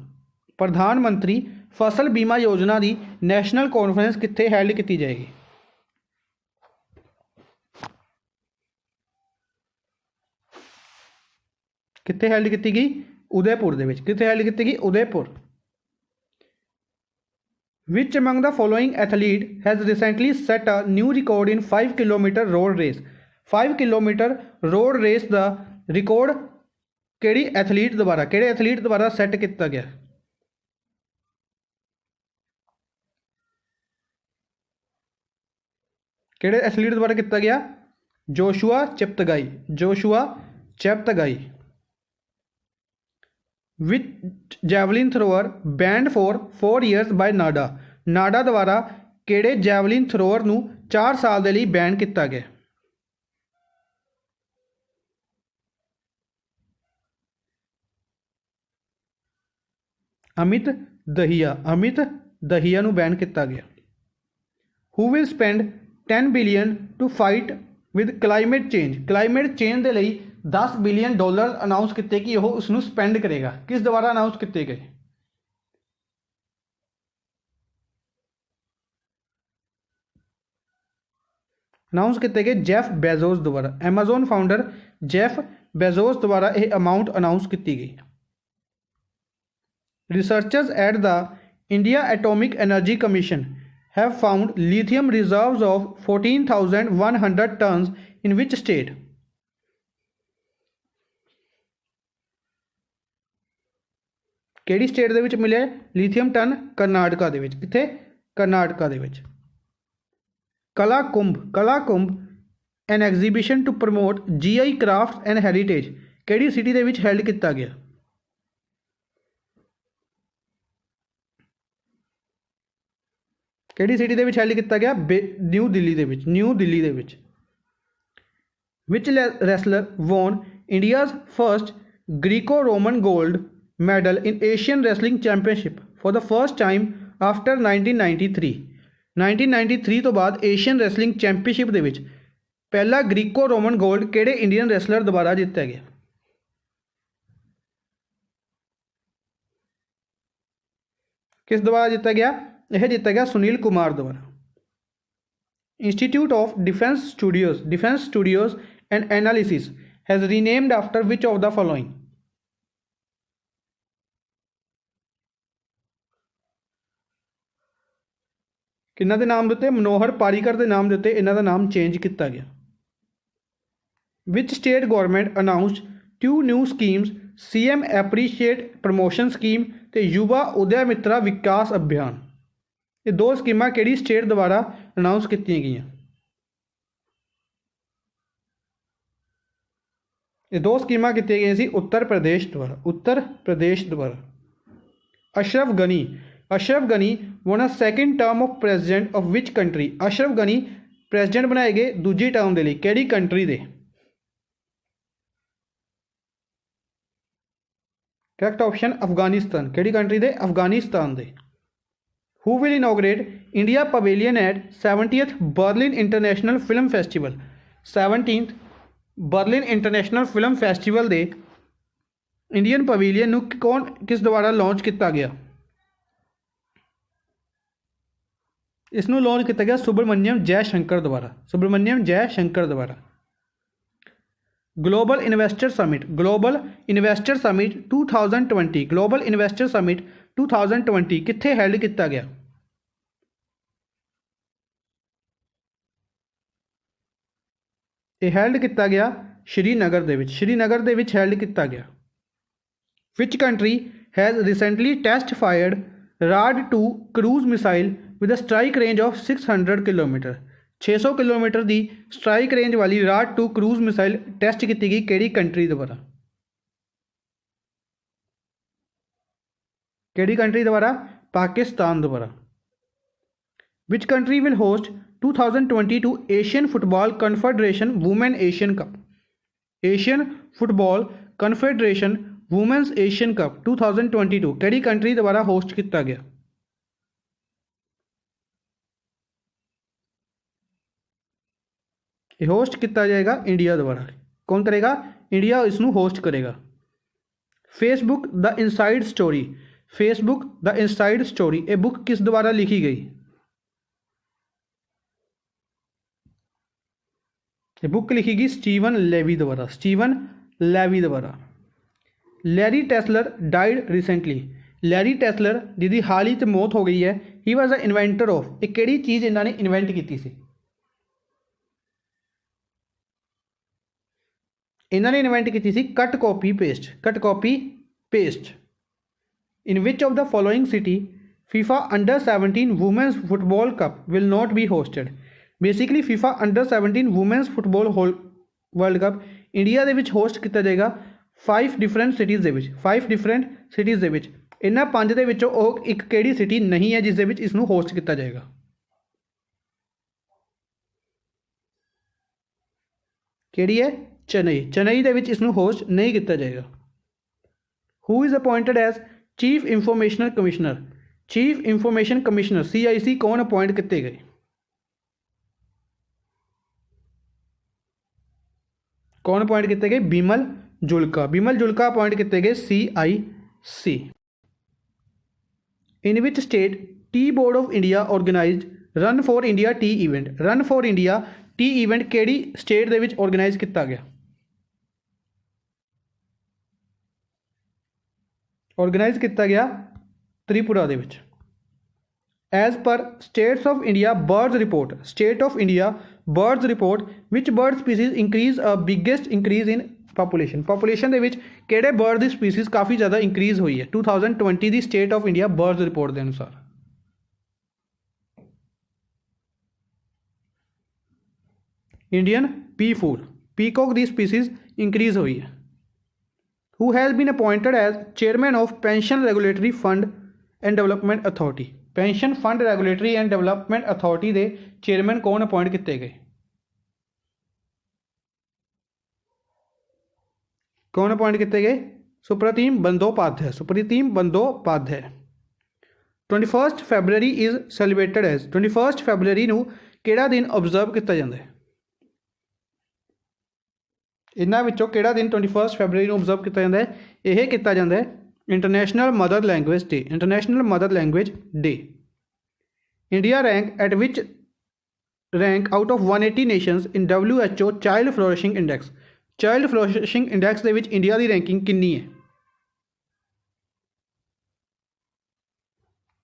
फसल बीमा योजना की नैशनल कॉन्फ्रेंस कित्थे हैल्ड की जाएगी? कित्थे हैल्ड की गई? उदयपुर दे विच। कित्थे हैल्ड की गई? Udaipur. Which among the following athlete has recently set a new record in 5 kilometre road race? 5 kilometre road race का रिकॉर्ड किहड़ी एथलीट द्वारा सैट किया गया? किहड़े एथलीट द्वारा किया गया? Joshua Cheptegei. Which javelin thrower banned for 4 years by NADA द्वारा किहड़े जैवलिन थ्रोअर नूं 4 साल के लिए बैन किया गया? अमित दहिया नूं बैन किया गया। Who will spend 10 billion to fight with climate change के लिए 10 बिलियन डॉलर अनाउंस किए कि वह उसनों स्पेंड करेगा? किस द्वारा अनाउंस किए गए? अनाउंस किए गए जेफ बेजोस द्वारा। एमेजोन फाउंडर जेफ बेजोस द्वारा यह अमाउंट अनाउंस की गई। Researchers at the India atomic energy commission have found lithium reserves of 14,100 tons in which state? किहड़ी स्टेट दे विच मिले लिथियम टन? करनाटका दे विच। कित्थे? करनाटका दे विच। Kala Kumbh an exhibition to promote GI craft and heritage किहड़ी सिटी दे विच हैल्ड किया गया? किहड़ी सिटी दे विच हैल्ड किया गया? न्यू दिल्ली दे विच। Which wrestler won India's first Greco Roman gold medal in Asian wrestling championship for the first time after 1993 तो बाद एशियन रेसलिंग चैंपियनशिप दे विच पहला ग्रीको रोमन गोल्ड किहड़े इंडियन रेसलर द्वारा जितया गया? किस द्वारा जितया गया? यह जितया गया सुनील कुमार द्वारा। Institute of defence studios and analysis has renamed after which of the following? किन्ना दे नाम दिते? मनोहर पारीकर के नाम दिते, इन्हां दा नाम चेंज किया गया। विच state government announced 2 new schemes CM appreciate promotion scheme ते युवा उद्यमिता विकास अभियान? ये 2 स्कीमां किहड़ी स्टेट द्वारा अनाउंस की गई? ये 2 स्कीमां की गई सी उत्तर प्रदेश द्वारा। Ashraf Ghani won a second term of president of which country? Ashraf Ghani president बनाए गए दूजी टर्म के लिए किहड़ी कंट्री दे? Correct option Afghanistan. किहड़ी कंट्री दे? अफगानिस्तान दे। Who will inaugurate India pavilion at 70th Berlin international film festival? 17th Berlin international film festival दे इंडियन पवेलियन किस द्वारा लॉन्च किया गया? इसनों लॉन्च किया गया सुब्रमण्यम जयशंकर द्वारा। ग्लोबल इन्वेस्टर समिट 2020 कित्थे हैल्ड किया गया? यह हैल्ड किया गया श्रीनगर दे विच हैल्ड किया गया। Which country has recently test fired RAD-2 cruise missile with a strike range of 600 kilometre? 600 kilometre की स्ट्राइक रेंज वाली RAD-2 क्रूज मिसाइल टेस्ट की गई किहड़ी कंट्री द्वारा? पाकिस्तान द्वारा। Which country will host 2022 Asian football confederation women Asian cup? Asian football confederation women's Asian cup 2022 किहड़ी country द्वारा host किया गया? होस्ट किया जाएगा इंडिया द्वारा। कौन करेगा? इंडिया इसनों होस्ट करेगा। Facebook the inside story Facebook the inside story, ये बुक किस द्वारा लिखी गई? ये बुक लिखी गई स्टीवन लेवी द्वारा, स्टीवन लेवी द्वारा। Larry Tesler died recently, Larry Tesler जिहदी हाल ही मौत हो गई है। He was the inventor of, एक किहड़ी चीज़ इन्होंने इन्वेंट की सी? इन्होंने इन्वेंट की सी cut copy paste, cut copy paste. In which of the following city FIFA under 17 women's football cup will not be hosted? Basically FIFA under 17 women's football world cup India दे विच host किया जाएगा 5 different cities दे विच, 5 different cities दे विच। इन्हां 5 दे विचों ओह एक किहड़ी सिटी नहीं है जिस दे विच इसनूं होस्ट किया जाएगा? किहड़ी है? चेन्नई, चेन्नई दे विच इसनूं होस्ट नहीं किया जाएगा। Who is appointed as chief information commissioner, chief information commissioner CIC कौन अपॉइंट किए गए? कौन अपॉइंट किए गए? बिमल जुल्का, बिमल जुल्का अपॉइंट किए गए CIC। In which state tea board of India organised run for India tea event, run for India tea event किहड़ी state दे विच ऑर्गेनाइज किया गया? ऑर्गेनाइज किया गया त्रिपुरा दे विच। As per states of India birds report, state of India birds report which bird species increase biggest increase in population, population दे विच किहड़े बर्ड की स्पीसीज काफ़ी ज़्यादा इंक्रीज हुई है 2020 की state of India birds report के अनुसार? इंडियन पी फूल, पीकॉक की स्पीसीज इंक्रीज हुई है। Who has been appointed as chairman of pension regulatory fund and development authority, pension fund regulatory and development authority के chairman कौन appoint किए गए? कौन अपॉइंट किए गए? Supratim Bandyopadhyay, Supratim Bandyopadhyay. 21 February is celebrated as, 21 February नूं किहड़ा दिन ऑबजर्व किया जाता है? इन्हां विचों किहड़ा दिन 21 फैबररी नूं ऑबजर्व किया जाता है? यह किया जाता है international mother language day, international mother language day. India rank eight which rank out of 180 Nations in WHO child flourishing index, child flourishing index दे विच इंडिया की रैंकिंग कितनी है?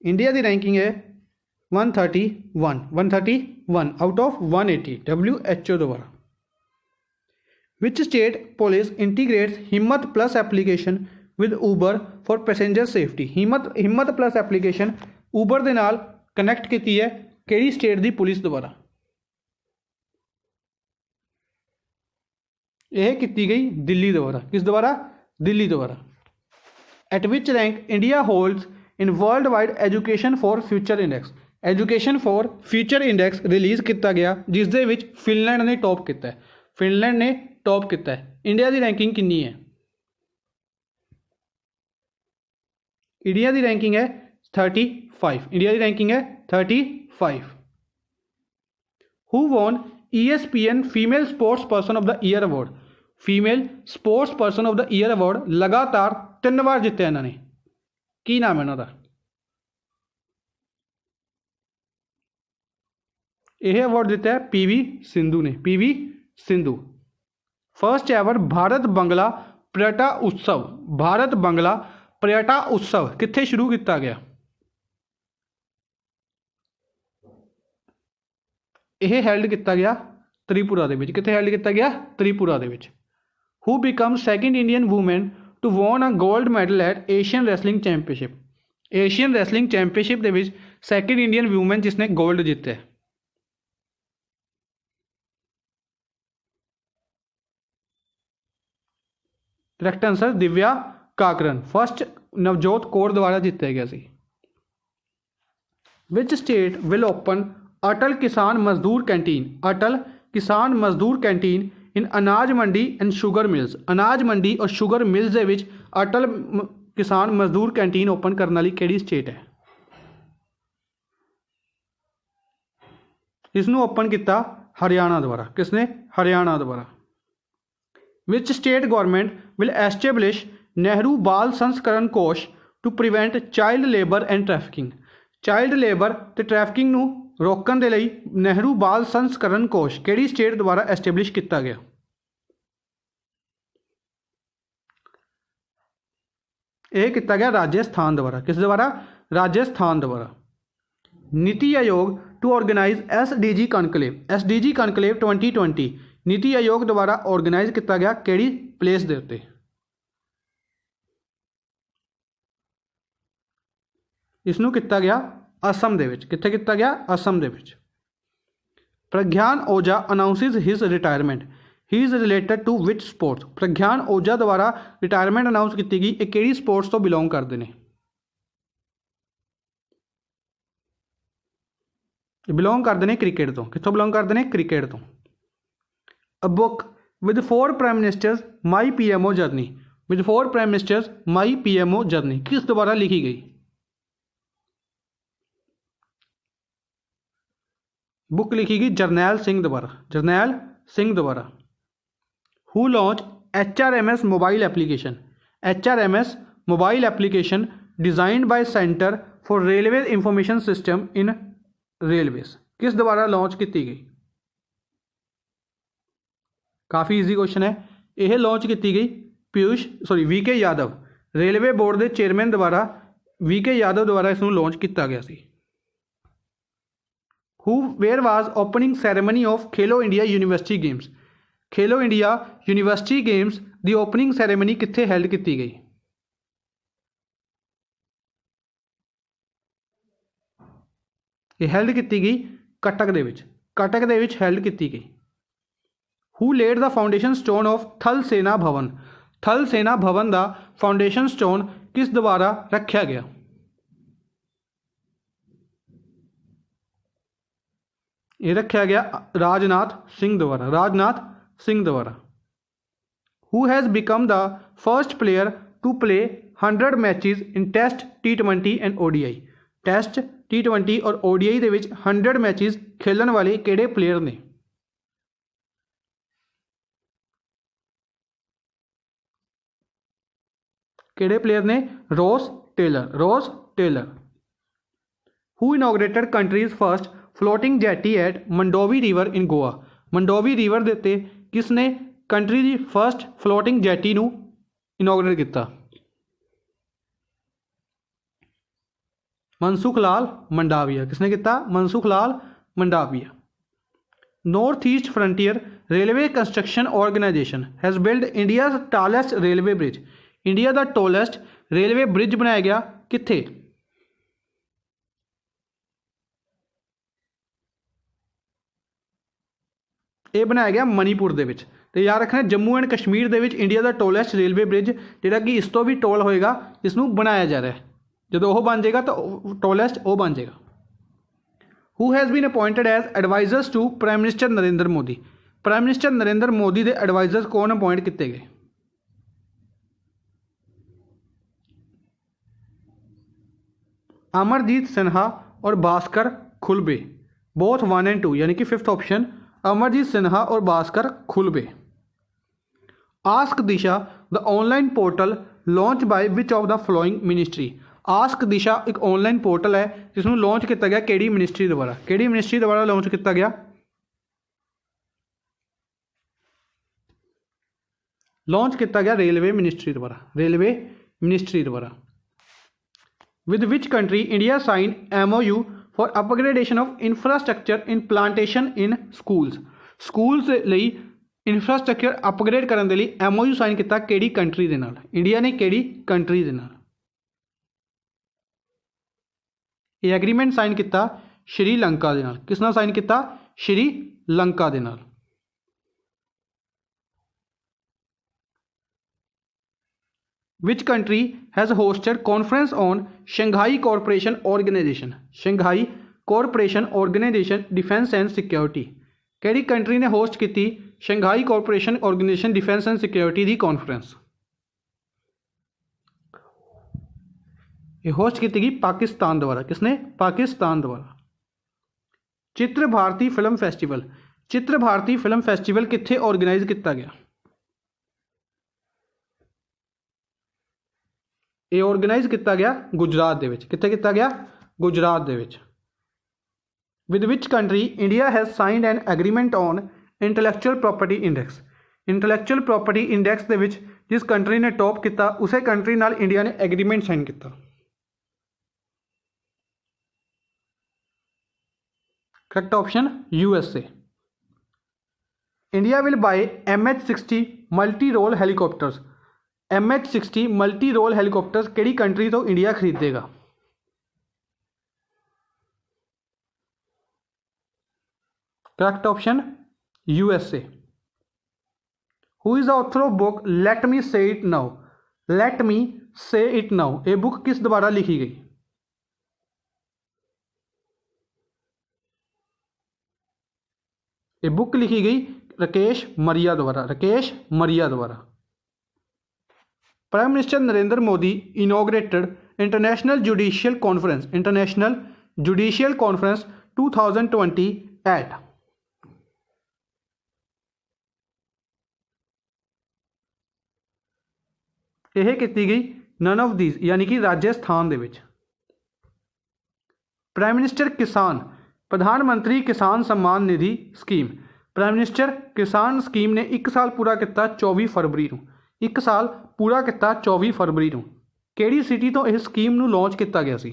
इंडिया की रैंकिंग है 131 आउट ऑफ 180 WHO द्वारा। Which state police integrates हिम्मत plus application with Uber for passenger safety, हिम्मत plus application Uber के नाल कनैक्ट की है किहड़ी स्टेट की पुलिस द्वारा? यह की गई दिल्ली द्वारा, किस द्वारा? दिल्ली द्वारा। Eight which rank India holds in world wide education for future index, education for future index release किया गया जिस दे विच फिनलैंड ने टॉप किया है, फिनलैंड ने टॉप किया है। इंडिया की रैंकिंग कितनी है? इंडिया की रैंकिंग है 35, इंडिया की रैंकिंग है 35। Who won ESPN female sports person of the year award, female sports person of the year award लगातार 3 बार जितया इन्होंने, की नाम है इन्हों का? यह अवार्ड दिता है PV सिंधु ने, PV Sindhu. First ever Bharat Bangla Paryatan Utsav, Bharat Bangla Paryatan उत्सव कित्थे शुरू किया गया? यह हैल्ड किया गया त्रिपुरा दे विच, कित्थे हैल्ड किया गया? त्रिपुरा दे विच। Who become second Indian women to won a gold medal at Asian wrestling championship, Asian wrestling championship दे विच सेकेंड इंडियन वूमेन जिसने गोल्ड जीता है? Correct answer Divya Kakran, first Navjot Kaur द्वारा जीता गया सी। Which state will open Atal Kisan Mazdoor canteen, Atal Kisan Mazdoor canteen इन अनाज मंडी एंड शुगर मिल्स, अनाज मंडी और शुगर मिल्स के विच अटल किसान मजदूर कैंटीन ओपन करने वाली किहड़ी स्टेट है? इसनूं ओपन किया हरियाणा द्वारा, किसने? हरियाणा द्वारा। Which state government will establish Nehru बाल संस्करण कोष to prevent child labour and trafficking. Child labour ते ट्रैफिकिंग नू रोकण दे लई नेहरू बाल संस्करण कोष किहड़ी स्टेट द्वारा एस्टैबलिश किया गया? यह किया गया राजस्थान द्वारा। किस द्वारा? राजस्थान द्वारा। NITI Aayog to organise SDG conclave. SDG conclave 2020 NITI आयोग द्वारा ऑर्गेनाइज किया गया किहड़ी प्लेस दे उत्ते? इसनू किया गया असम दे विच। कित्थे किया गया? असम दे विच। Pragyan Ojha announces his retirement. He is related to which sports? Pragyan Ojha द्वारा रिटायरमेंट अनाउंस की गई, एक किहड़ी स्पोर्ट्स तो बिलोंग करते हैं? बिलोंग करते हैं क्रिकेट तो। कितों बिलोंग करते हैं? क्रिकेट तो। A book with 4 prime ministers my PMO journey. With 4 prime ministers my PMO journey किस द्वारा लिखी गई? बुक लिखी गई जरनैल सिंह द्वारा। जरनैल सिंह द्वारा। Who launch HRMS mobile application. HRMS mobile application designed bye centre for railway information system in railways किस द्वारा लॉन्च की गई? काफ़ी ईजी क्वेश्चन है। यह लॉन्च की गई VK यादव, रेलवे बोर्ड के चेयरमैन द्वारा VK यादव द्वारा इसनूं लॉन्च किया गया सी। Where was opening ceremony of Khelo India university games. Khelo India university games की ओपनिंग सैरेमनी कित्थे हैल्ड की गई? ये हैल्ड की गई कटक दे विच। कटक दे विच हैल्ड की गई। Who laid the foundation stone of Thal Sena भवन। थल सेना भवन का फाउंडेशन स्टोन किस द्वारा रखा गया? ये रखा गया राजनाथ सिंह द्वारा। राजनाथ सिंह द्वारा। Who has become the first player to play 100 matches in test T20 and ODI। Test T20 और ODI दे विच 100 मैचेस खेलन वाले किहड़े प्लेयर ने? किहड़े प्लेयर ने? Ross Taylor. Ross Taylor. Who inaugurated countries first floating jetty at Mandovi river in Goa. Mandovi river के उत्ते किसने कंट्री की फर्स्ट फ्लोटिंग जैटी नू इनॉग्रेट किया? मनसुख लाल मंडाविया। किसने किया? Mansukh Lal Mandaviya. North east frontier railway construction organisation has build India tallest railway bridge. India का tallest railway bridge बनाया गया कित्थे? ये बनाया गया मणिपुर दे विच। तो याद रखना जम्मू एंड कश्मीर दे विच इंडिया का टॉलेस्ट रेलवे ब्रिज जिहड़ा कि इस तो भी टॉल होएगा, इसनूं बनाया जा रहा है। जो वह बन जाएगा तो टॉलेस्ट वो बन जाएगा। Who has been appointed as advisers to prime minister Narendra Modi. Prime minister Narendra Modi के एडवाइजर्स कौन अपॉइंट किए गए? अमरजीत सिन्हा और भास्कर खुलबे। बोथ 1 and 2 यानी कि 5th ऑप्शन अमरजीत सिन्हा और Bhaskar Khulbe. Ask Disha the online portal launch by which of the following ministry. Ask Disha एक ऑनलाइन पोर्टल है जिसनों लॉन्च किया गया किहड़ी मिनिस्ट्री द्वारा? किहड़ी मिनिस्ट्री द्वारा लॉन्च किया गया? लॉन्च किया गया रेलवे मिनिस्ट्री द्वारा। रेलवे मिनिस्ट्री द्वारा। With which country India sign MOU for upgradation of infrastructure in plantation in schools. Schools लई इंफ्रास्ट्रक्चर अपग्रेड करने के लिए MOU साइन किया किहड़ी कंट्री दे नाल? इंडिया ने किहड़ी कंट्री दे नाल ये एग्रीमेंट साइन किया? श्रीलंका दे नाल। किस नाल साइन किया? श्रीलंका दे नाल। Which country has hosted conference on Shanghai Cooperation Organization? Shanghai Cooperation Organization Defence and Security। किहड़ी कंट्री ने होस्ट की Shanghai corporation organisation defence and security की कॉन्फ्रेंस? ये होस्ट की गई पाकिस्तान द्वारा। किसने? पाकिस्तान द्वारा। चित्र Bharati film festival. Chitra Bharati film festival कित्थे ऑर्गेनाइज किया गया? ਇਹ ਆਰਗੇਨਾਈਜ਼ ਕੀਤਾ ਗਿਆ ਗੁਜਰਾਤ ਦੇ ਵਿੱਚ। ਕਿੱਥੇ ਕੀਤਾ ਗਿਆ? ਗੁਜਰਾਤ ਦੇ ਵਿੱਚ। with which country India has signed an agreement on intellectual property index? intellectual property index ਦੇ ਵਿੱਚ ਜਿਸ ਕੰਟਰੀ ਨੇ ਟੌਪ ਕੀਤਾ ਉਸੇ ਕੰਟਰੀ ਨਾਲ ਇੰਡੀਆ ਨੇ ਐਗਰੀਮੈਂਟ ਸਾਈਨ ਕੀਤਾ। correct option USA। India will buy MH-60 multi-role helicopters। MH-60 multi-role helicopters ਕਿਹੜੀ ਕੰਟਰੀ ਤੋਂ India ਖਰੀਦੇਗਾ? correct option USA। who is the author of book let me say it now? let me say it now ਇਹ book ਕਿਸ ਦੁਆਰਾ ਲਿਖੀ ਗਈ? ਇਹ book लिखी गई राकेश मरिया द्वारा। राकेश मरिया द्वारा। Prime minister Narendra Modi inaugurated international judicial conference. International judicial conference 2020 at यह की गई नन ऑफ दीज यानी कि राजस्थान दे विच। Prime minister Kisan Pradhan Mantri Kisan Samman Nidhi scheme. Prime minister Kisan scheme ने 1 साल पूरा किया 24 फरवरी को। 1 साल पूरा किया 24 फरवरी को। किहड़ी सिटी तो यह स्कीम नूं लॉन्च किया गया सी?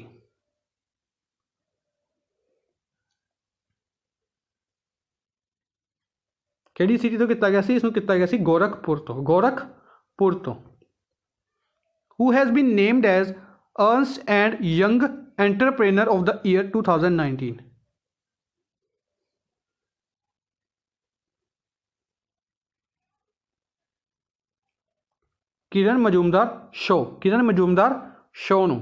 किहड़ी सिटी तो किया गया सी? इसनूं किया गया सी गोरखपुर तो। गोरखपुर तो। Who has been named as Ernst and Young entrepreneur of the year 2019? Kiran Mazumdar Shaw. Kiran Mazumdar Shaw नूं।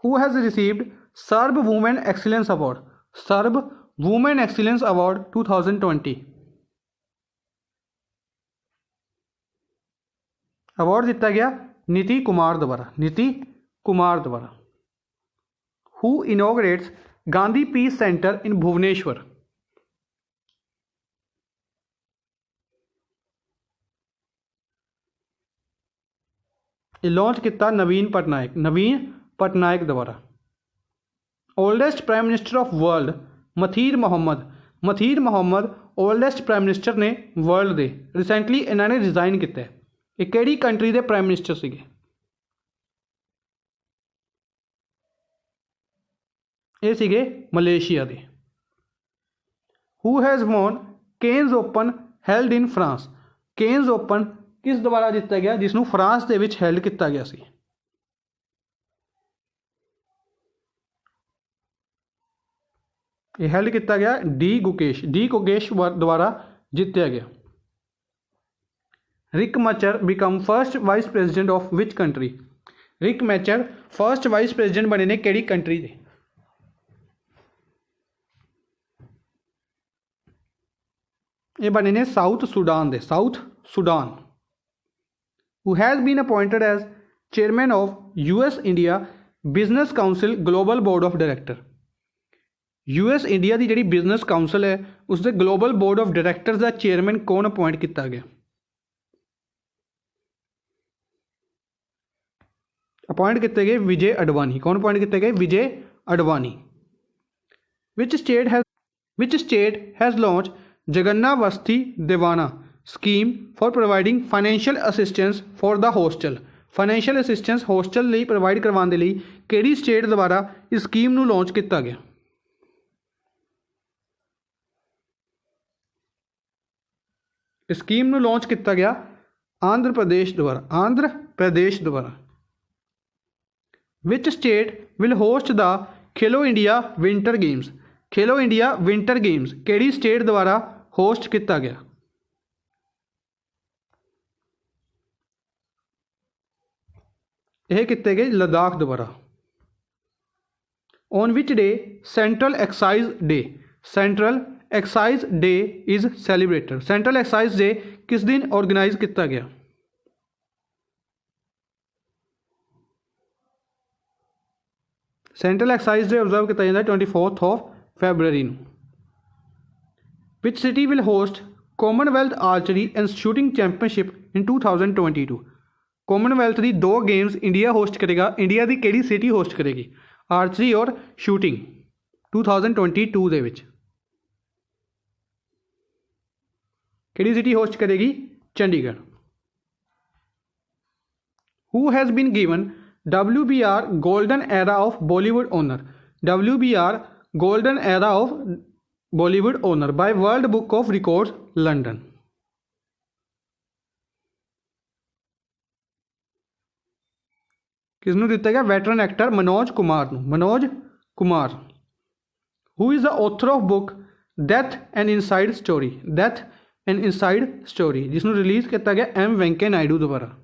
Who has received SERB women excellence award? SERB women excellence award 2020। Award दिता गया नीति कुमार द्वारा। नीति कुमार द्वारा। Who inaugurates Gandhi peace centre in Bhubaneswar? Launch किया नवीन पटनायक। नवीन पटनायक द्वारा। Oldest prime minister of world Mahathir Mohamad. Mahathir Mohamad oldest prime minister ने world दे। Recently इन्होंने resign किया। ये किहड़ी कंट्री के प्राइम मिनिस्टर सीगे? ये सीगे मलेशिया के। Who has won Cannes open held in France? Cannes open किस द्वारा जीता गया जिसनों फ्रांस के विच हेल्ड किया गया सी? ये हेल्ड किया गया डी गुकेश द्वारा जीत्या गया। Riek Machar become first vice president of which country? Riek Machar first vice president बने ने किहड़ी कंट्री दे? ये बने ने साउथ सुडान दे। South Sudan. Who has been appointed as chairman of US India Business Council Global Board of Director? US India की जी business council है उसके ग्लोबल बोर्ड ऑफ डायरैक्टर्स का चेयरमैन कौन अपॉइंट किया गया? अपॉइंट किए गए विजय अडवाणी। कौन अपॉइंट किए गए? Vijay Advani. Which state has launch Jagannavasthi Deevena scheme for providing financial assistance for the hostel? Financial assistance hostel लिए प्रोवाइड करवाने के लिए किहड़ी स्टेट द्वारा इस स्कीम नूं लॉन्च किया गया? इस स्कीम नूं लॉन्च किया गया आंध्र प्रदेश द्वारा। आंध्र प्रदेश द्वारा। Which state will host the Khelo India winter games? Khelo India winter games किहड़ी स्टेट द्वारा होस्ट किया गया? यह किए गए लद्दाख द्वारा। On which day central excise day? Central excise day is celebrated? Central excise day किस दिन ऑर्गेनाइज किया गया? सेंट्रल एक्साइज डे ऑब्जर्व किया जाता है 24 of February. Which city will host Commonwealth archery and shooting championship in 2022? Commonwealth की 2 games India host करेगा, India की किहड़ी सिटी होस्ट करेगी? आर्चरी और शूटिंग 2022 दे विच किहड़ी सिटी होस्ट करेगी? Chandigarh. Who has been given WBR Golden Era of Bollywood Honor? WBR Golden Era of Bollywood Honor by World Book of Records, London. किसनों दिता गया? Veteran actor Manoj Kumar नूं। Manoj Kumar. Who is the author of book death and inside story? Death and inside story जिसनों release किया गया M Venkaiah Naidu द्वारा।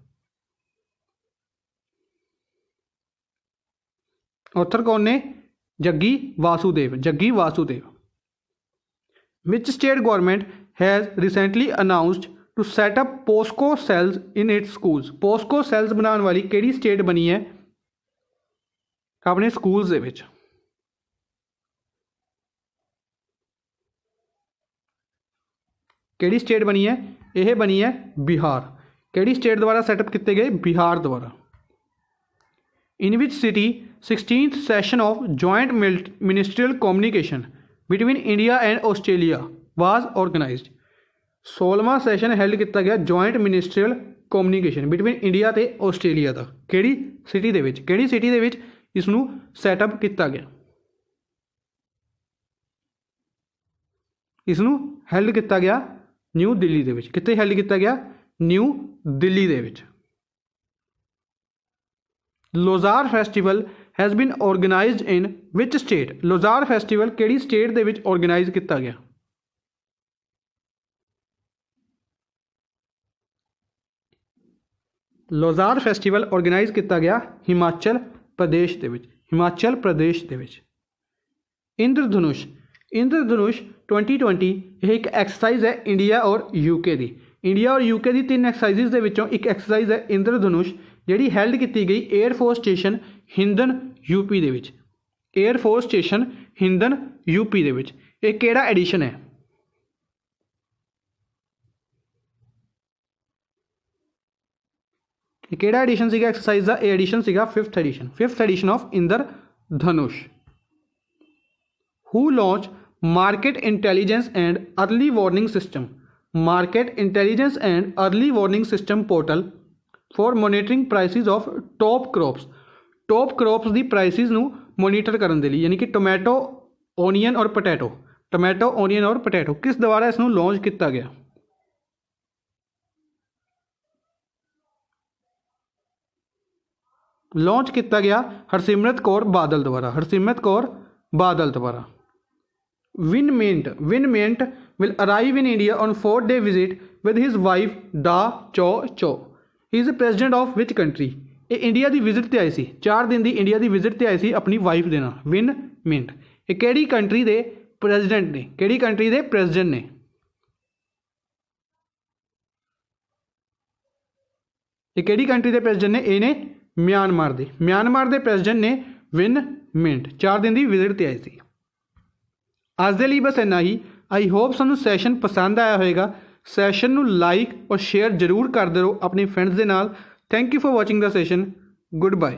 Author कौन ने? Jaggi Vasudev. Jaggi Vasudev. Which state government has recently announced to set up POCSO cells in its schools? POCSO cells बनाने वाली किहड़ी state बनी है अपने स्कूल्स दे विच? किहड़ी स्टेट बनी है? यह बनी है बिहार। किहड़ी स्टेट द्वारा सैटअप किए गए? बिहार द्वारा। In which city 16th session of joint ministerial communication between India and Australia was organised? 16वां सैशन हैल्ड किया गया joint ministerial communication between India ते आस्ट्रेलिया का किहड़ी सिटी दे विच? किहड़ी सिटी दे विच इसनूं सैटअप किया गया? इसनूं हैल्ड किया गया न्यू दिल्ली दे विच। कित्थे हैल्ड किया गया? न्यू दिल्ली दे विच। Losar festival has been organised in which state? Losar festival किहड़ी स्टेट दे विच ऑर्गेनाइज किया गया? लोजार फैसटिवल ऑर्गेनाइज किया गया हिमाचल प्रदेश दे विच। हिमाचल प्रदेश दे विच। इंद्रधनुष। इंद्रधनुष 2020 यह एक एक्सरसाइज है इंडिया और यूके की। इंडिया और यूके की 3 एक्सरसाइजिज के विचों एक एक्सरसाइज है इंद्रधनुष जिहड़ी हैल्ड की गई एयरफोर्स स्टेशन हिंदन यूपी दे विच। एयरफोर्स स्टेशन हिंदन यूपी दे विच। यह किहड़ा एडिशन है? किहड़ा एडिशन सीगा एक्सरसाइज का? यह एडिशन सीगा 5th edition. 5th edition of Indradhanush. Who launch market intelligence and early warning system? Market intelligence and early warning system portal for monitoring prices of top crops. Top crops की prices नूं monitor करने के लिए यानी कि tomato, onion और potato. Tomato, onion और potato किस द्वारा इसनूं लॉन्च किया गया? लॉन्च किया गया हरसिमरत कौर बादल द्वारा। हरसिमरत कौर बादल द्वारा। Win Myint will arrive in India on 4-day visit with his wife डा चो चो। He is president of which country? ये इंडिया की विजिट पर आए सी, 4 दिन की इंडिया की विजिट पर आए सी अपनी वाइफ के नाल। विन मिंट ये किहड़ी कंट्री के प्रेजिडेंट ने? किहड़ी कंट्री के प्रेजिडेंट ने? ये किहड़ी कंट्री के प्रेजिडेंट ने? ये ने म्यांमार के। म्यांमार के प्रेजिडेंट ने विन मिंट 4 दिन की विजिट पर आए थे। अज के लिए बस इन्ना ही। आई होप सानू सैशन पसंद आया होगा। सैशन नू लाइक और शेयर जरूर करते रहो अपने फ्रेंड्स के नाल। Thank you for watching the session. Good bye.